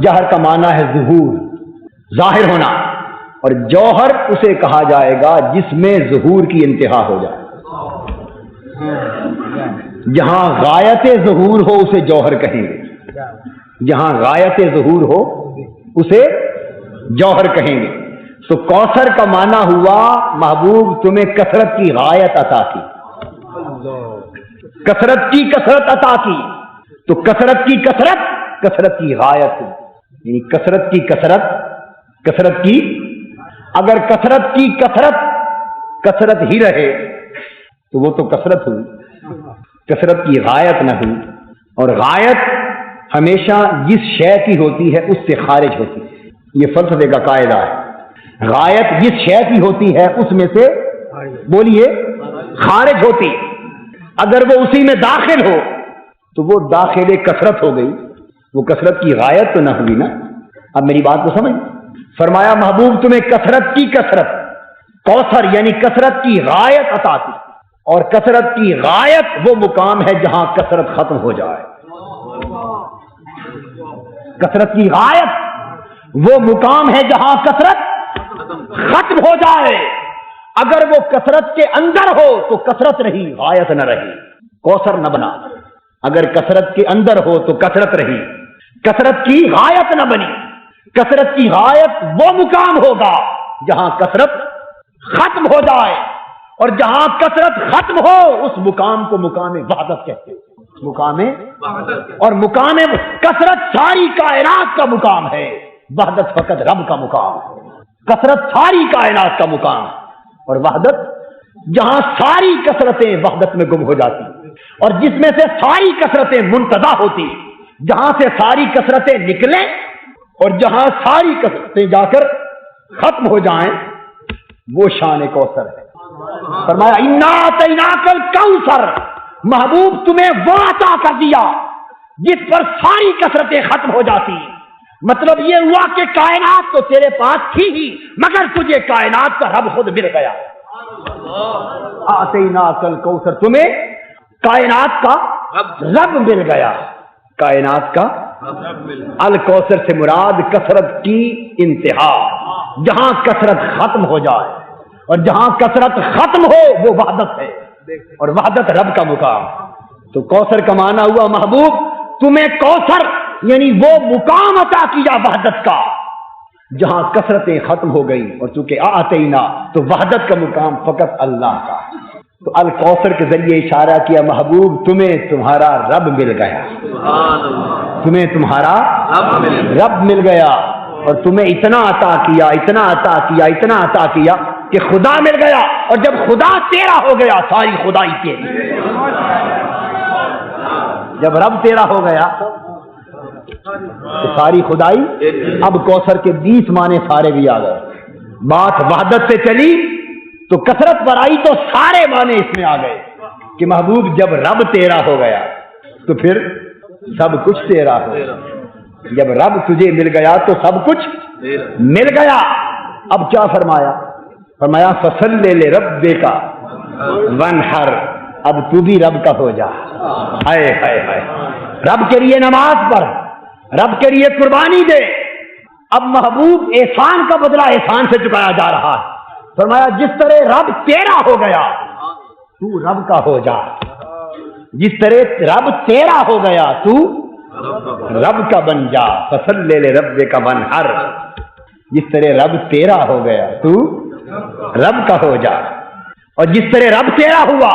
جہر کا معنی ہے ظہور، ظاہر ہونا، اور جوہر اسے کہا جائے گا جس میں ظہور کی انتہا ہو جائے. جہاں غایت ظہور ہو اسے جوہر کہیں گے، جہاں غایت ظہور ہو اسے جوہر کہیں گے. تو کوثر کا معنی ہوا محبوب تمہیں کثرت کی غایت عطا کی، کثرت کی کثرت عطا کی. تو کثرت کی کثرت، کثرت کی غایت، یعنی کثرت کی کثرت، کثرت کی، اگر کثرت کی کثرت کثرت ہی رہے تو وہ تو کثرت ہوئی، کثرت کی غایت نہ ہوئی. اور غایت ہمیشہ جس شے کی ہوتی ہے اس سے خارج ہوتی ہے، یہ فلسفے کا قاعدہ ہے. غایت جس شے کی ہوتی ہے اس میں سے، بولیے، خارج ہوتی. اگر وہ اسی میں داخل ہو تو وہ داخل کثرت ہو گئی، وہ کثرت کی غایت تو نہ ہوئی نا. اب میری بات کو سمجھ. فرمایا محبوب تمہیں کثرت کی کثرت، کوثر یعنی کثرت کی غایت عطا کی. اور کثرت کی غایت وہ مقام ہے جہاں کثرت ختم ہو جائے. کثرت کی غایت وہ مقام ہے جہاں کثرت ختم ہو جائے. اگر وہ کثرت کے اندر ہو تو کثرت رہی، غایت نہ رہی، کوثر نہ بنا۔ اگر کثرت کے اندر ہو تو کثرت رہی، کثرت کی غایت نہ بنی۔ کثرت کی غایت وہ مقام ہوگا جہاں کثرت ختم ہو جائے، اور جہاں کثرت ختم ہو اس مقام کو مقام وحدت کہتے ہیں۔ مقام اور مقام کثرت ساری کائنات کا مقام ہے، وحدت فقط رب کا مقام ہے۔ کثرت ساری کائنات کا مقام اور وحدت جہاں ساری کثرتیں وحدت میں گم ہو جاتی، اور جس میں سے ساری کثرتیں منتزع ہوتی، جہاں سے ساری کثرتیں نکلیں اور جہاں ساری کثرتیں جا کر ختم ہو جائیں، وہ شان کوثر ہے۔ فرمایا انا اعطیناک الکوثر، محبوب تمہیں وہ عطا کر دیا جس پر ساری کثرتیں ختم ہو جاتی۔ مطلب یہ ہوا کہ کائنات تو تیرے پاس تھی ہی، مگر تجھے کائنات کا رب خود مل گیا۔ اعطیناک الکوثر، تمہیں کائنات کا رب مل گیا۔ کائنات کا الکوثر سے مراد کثرت کی انتہا، جہاں کثرت ختم ہو جائے، اور جہاں کثرت ختم ہو وہ وحدت ہے، اور وحدت رب کا مقام۔ تو کوثر کا معنی ہوا محبوب تمہیں کوثر یعنی وہ مقام عطا کیا وحدت کا جہاں کثرتیں ختم ہو گئی، اور چونکہ اعطینا تو وحدت کا مقام فقط اللہ کا۔ تو الکوثر کے ذریعے اشارہ کیا محبوب تمہیں تمہارا رب مل گیا، تمہیں تمہارا رب مل گیا، اور تمہیں اتنا عطا کیا، اتنا عطا کیا، اتنا عطا کیا کہ خدا مل گیا۔ اور جب خدا تیرا ہو گیا ساری خدائی تیری۔ جب رب تیرا ہو گیا تو ساری خدائی، اب کوثر کے 20 معنی سارے بھی آ گئے۔ بات وحدت سے چلی تو کثرت پر آئی تو سارے معنی اس میں آ گئے کہ محبوب جب رب تیرا ہو گیا تو پھر سب کچھ تیرا ہو گیا۔ جب رب تجھے مل گیا تو سب کچھ مل گیا۔ اب کیا فرمایا؟ فرمایا فصلی لربک وانحر، اب تو بھی رب کا ہو جا۔ ہائے ہائے ہائے، رب کے لیے نماز پڑھ، رب کے لیے قربانی دے۔ اب محبوب احسان کا بدلہ احسان سے چکایا جا رہا ہے۔ فرمایا جس طرح رب تیرا ہو گیا تو رب کا ہو جا، جس طرح رب تیرا ہو گیا تو رب کا بن جا۔ فصلی لربک وانحر، جس طرح رب تیرا ہو گیا تو رب کا ہو جا، اور جس طرح رب تیرا ہوا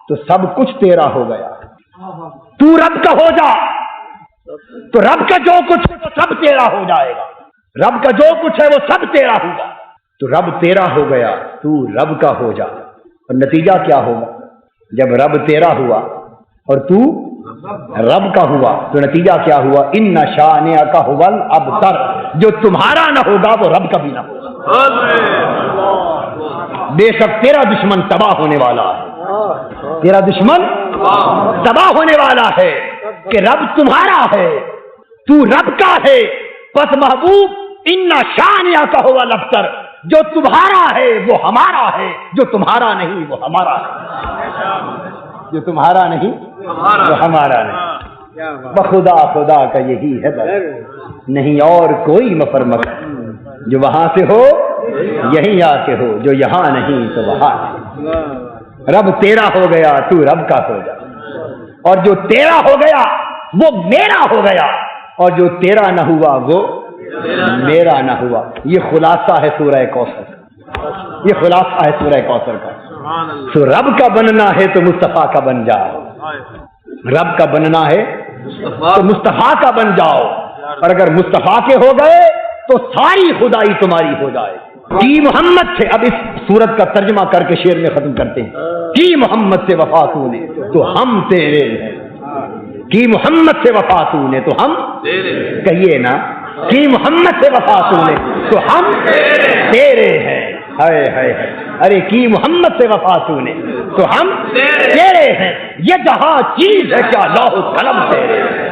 تو سب کچھ تیرا ہو گیا۔ تو رب کا ہو جا تو رب کا جو کچھ ہے وہ سب تیرا ہو جائے گا، رب کا جو کچھ ہے وہ سب تیرا ہوگا۔ تو رب تیرا ہو گیا تو رب کا ہو جا، اور نتیجہ کیا ہوگا؟ جب رب تیرا ہوا اور تو رب کا ہوا تو نتیجہ کیا ہوا؟ ان شانئک ھو الابتر، جو تمہارا نہ ہوگا وہ رب کا بھی نہ ہوگا۔ بے شک تیرا دشمن تباہ ہونے والا ہے، تیرا دشمن تباہ ہونے والا ہے کہ رب تمہارا ہے، تو رب کا ہے۔ پس محبوب ان شانئک ھو الابتر، جو تمہارا ہے وہ ہمارا ہے، جو تمہارا نہیں وہ ہمارا ہے، جو تمہارا نہیں وہ ہمارا نہیں۔ بخدا خدا کا یہی ہے نہیں اور کوئی مفر مگر، جو وہاں سے ہو یہیں آ کے ہو، جو یہاں نہیں تو وہاں ہے۔ رب تیرا ہو گیا تو رب کا ہو جا، اور جو تیرا ہو گیا وہ میرا ہو گیا، اور جو تیرا نہ ہوا وہ میرا نہ ہوا۔ یہ خلاصہ ہے سورہ کوثر، یہ خلاصہ ہے سورہ کوثر کا۔ تو رب کا بننا ہے تو مصطفیٰ کا بن جاؤ، رب کا بننا ہے تو مصطفیٰ کا بن جاؤ، اور اگر مصطفیٰ کے ہو گئے تو ساری خدائی تمہاری ہو جائے۔ کی محمد سے، اب اس سورت کا ترجمہ کر کے شعر میں ختم کرتے ہیں۔ کی محمد سے وفا تو نے تو ہم تیرے ہیں، کی محمد سے وفا تو نے تو ہم کہیے نا، کی محمد سے وفا تو نے تو ہم تیرے ہیں۔ ہائے ہائے ہائے، ارے کی محمد سے وفا تو نے تو ہم تیرے ہیں، یہ جہاں چیز ہے کیا لوح قلم تیرے ہیں۔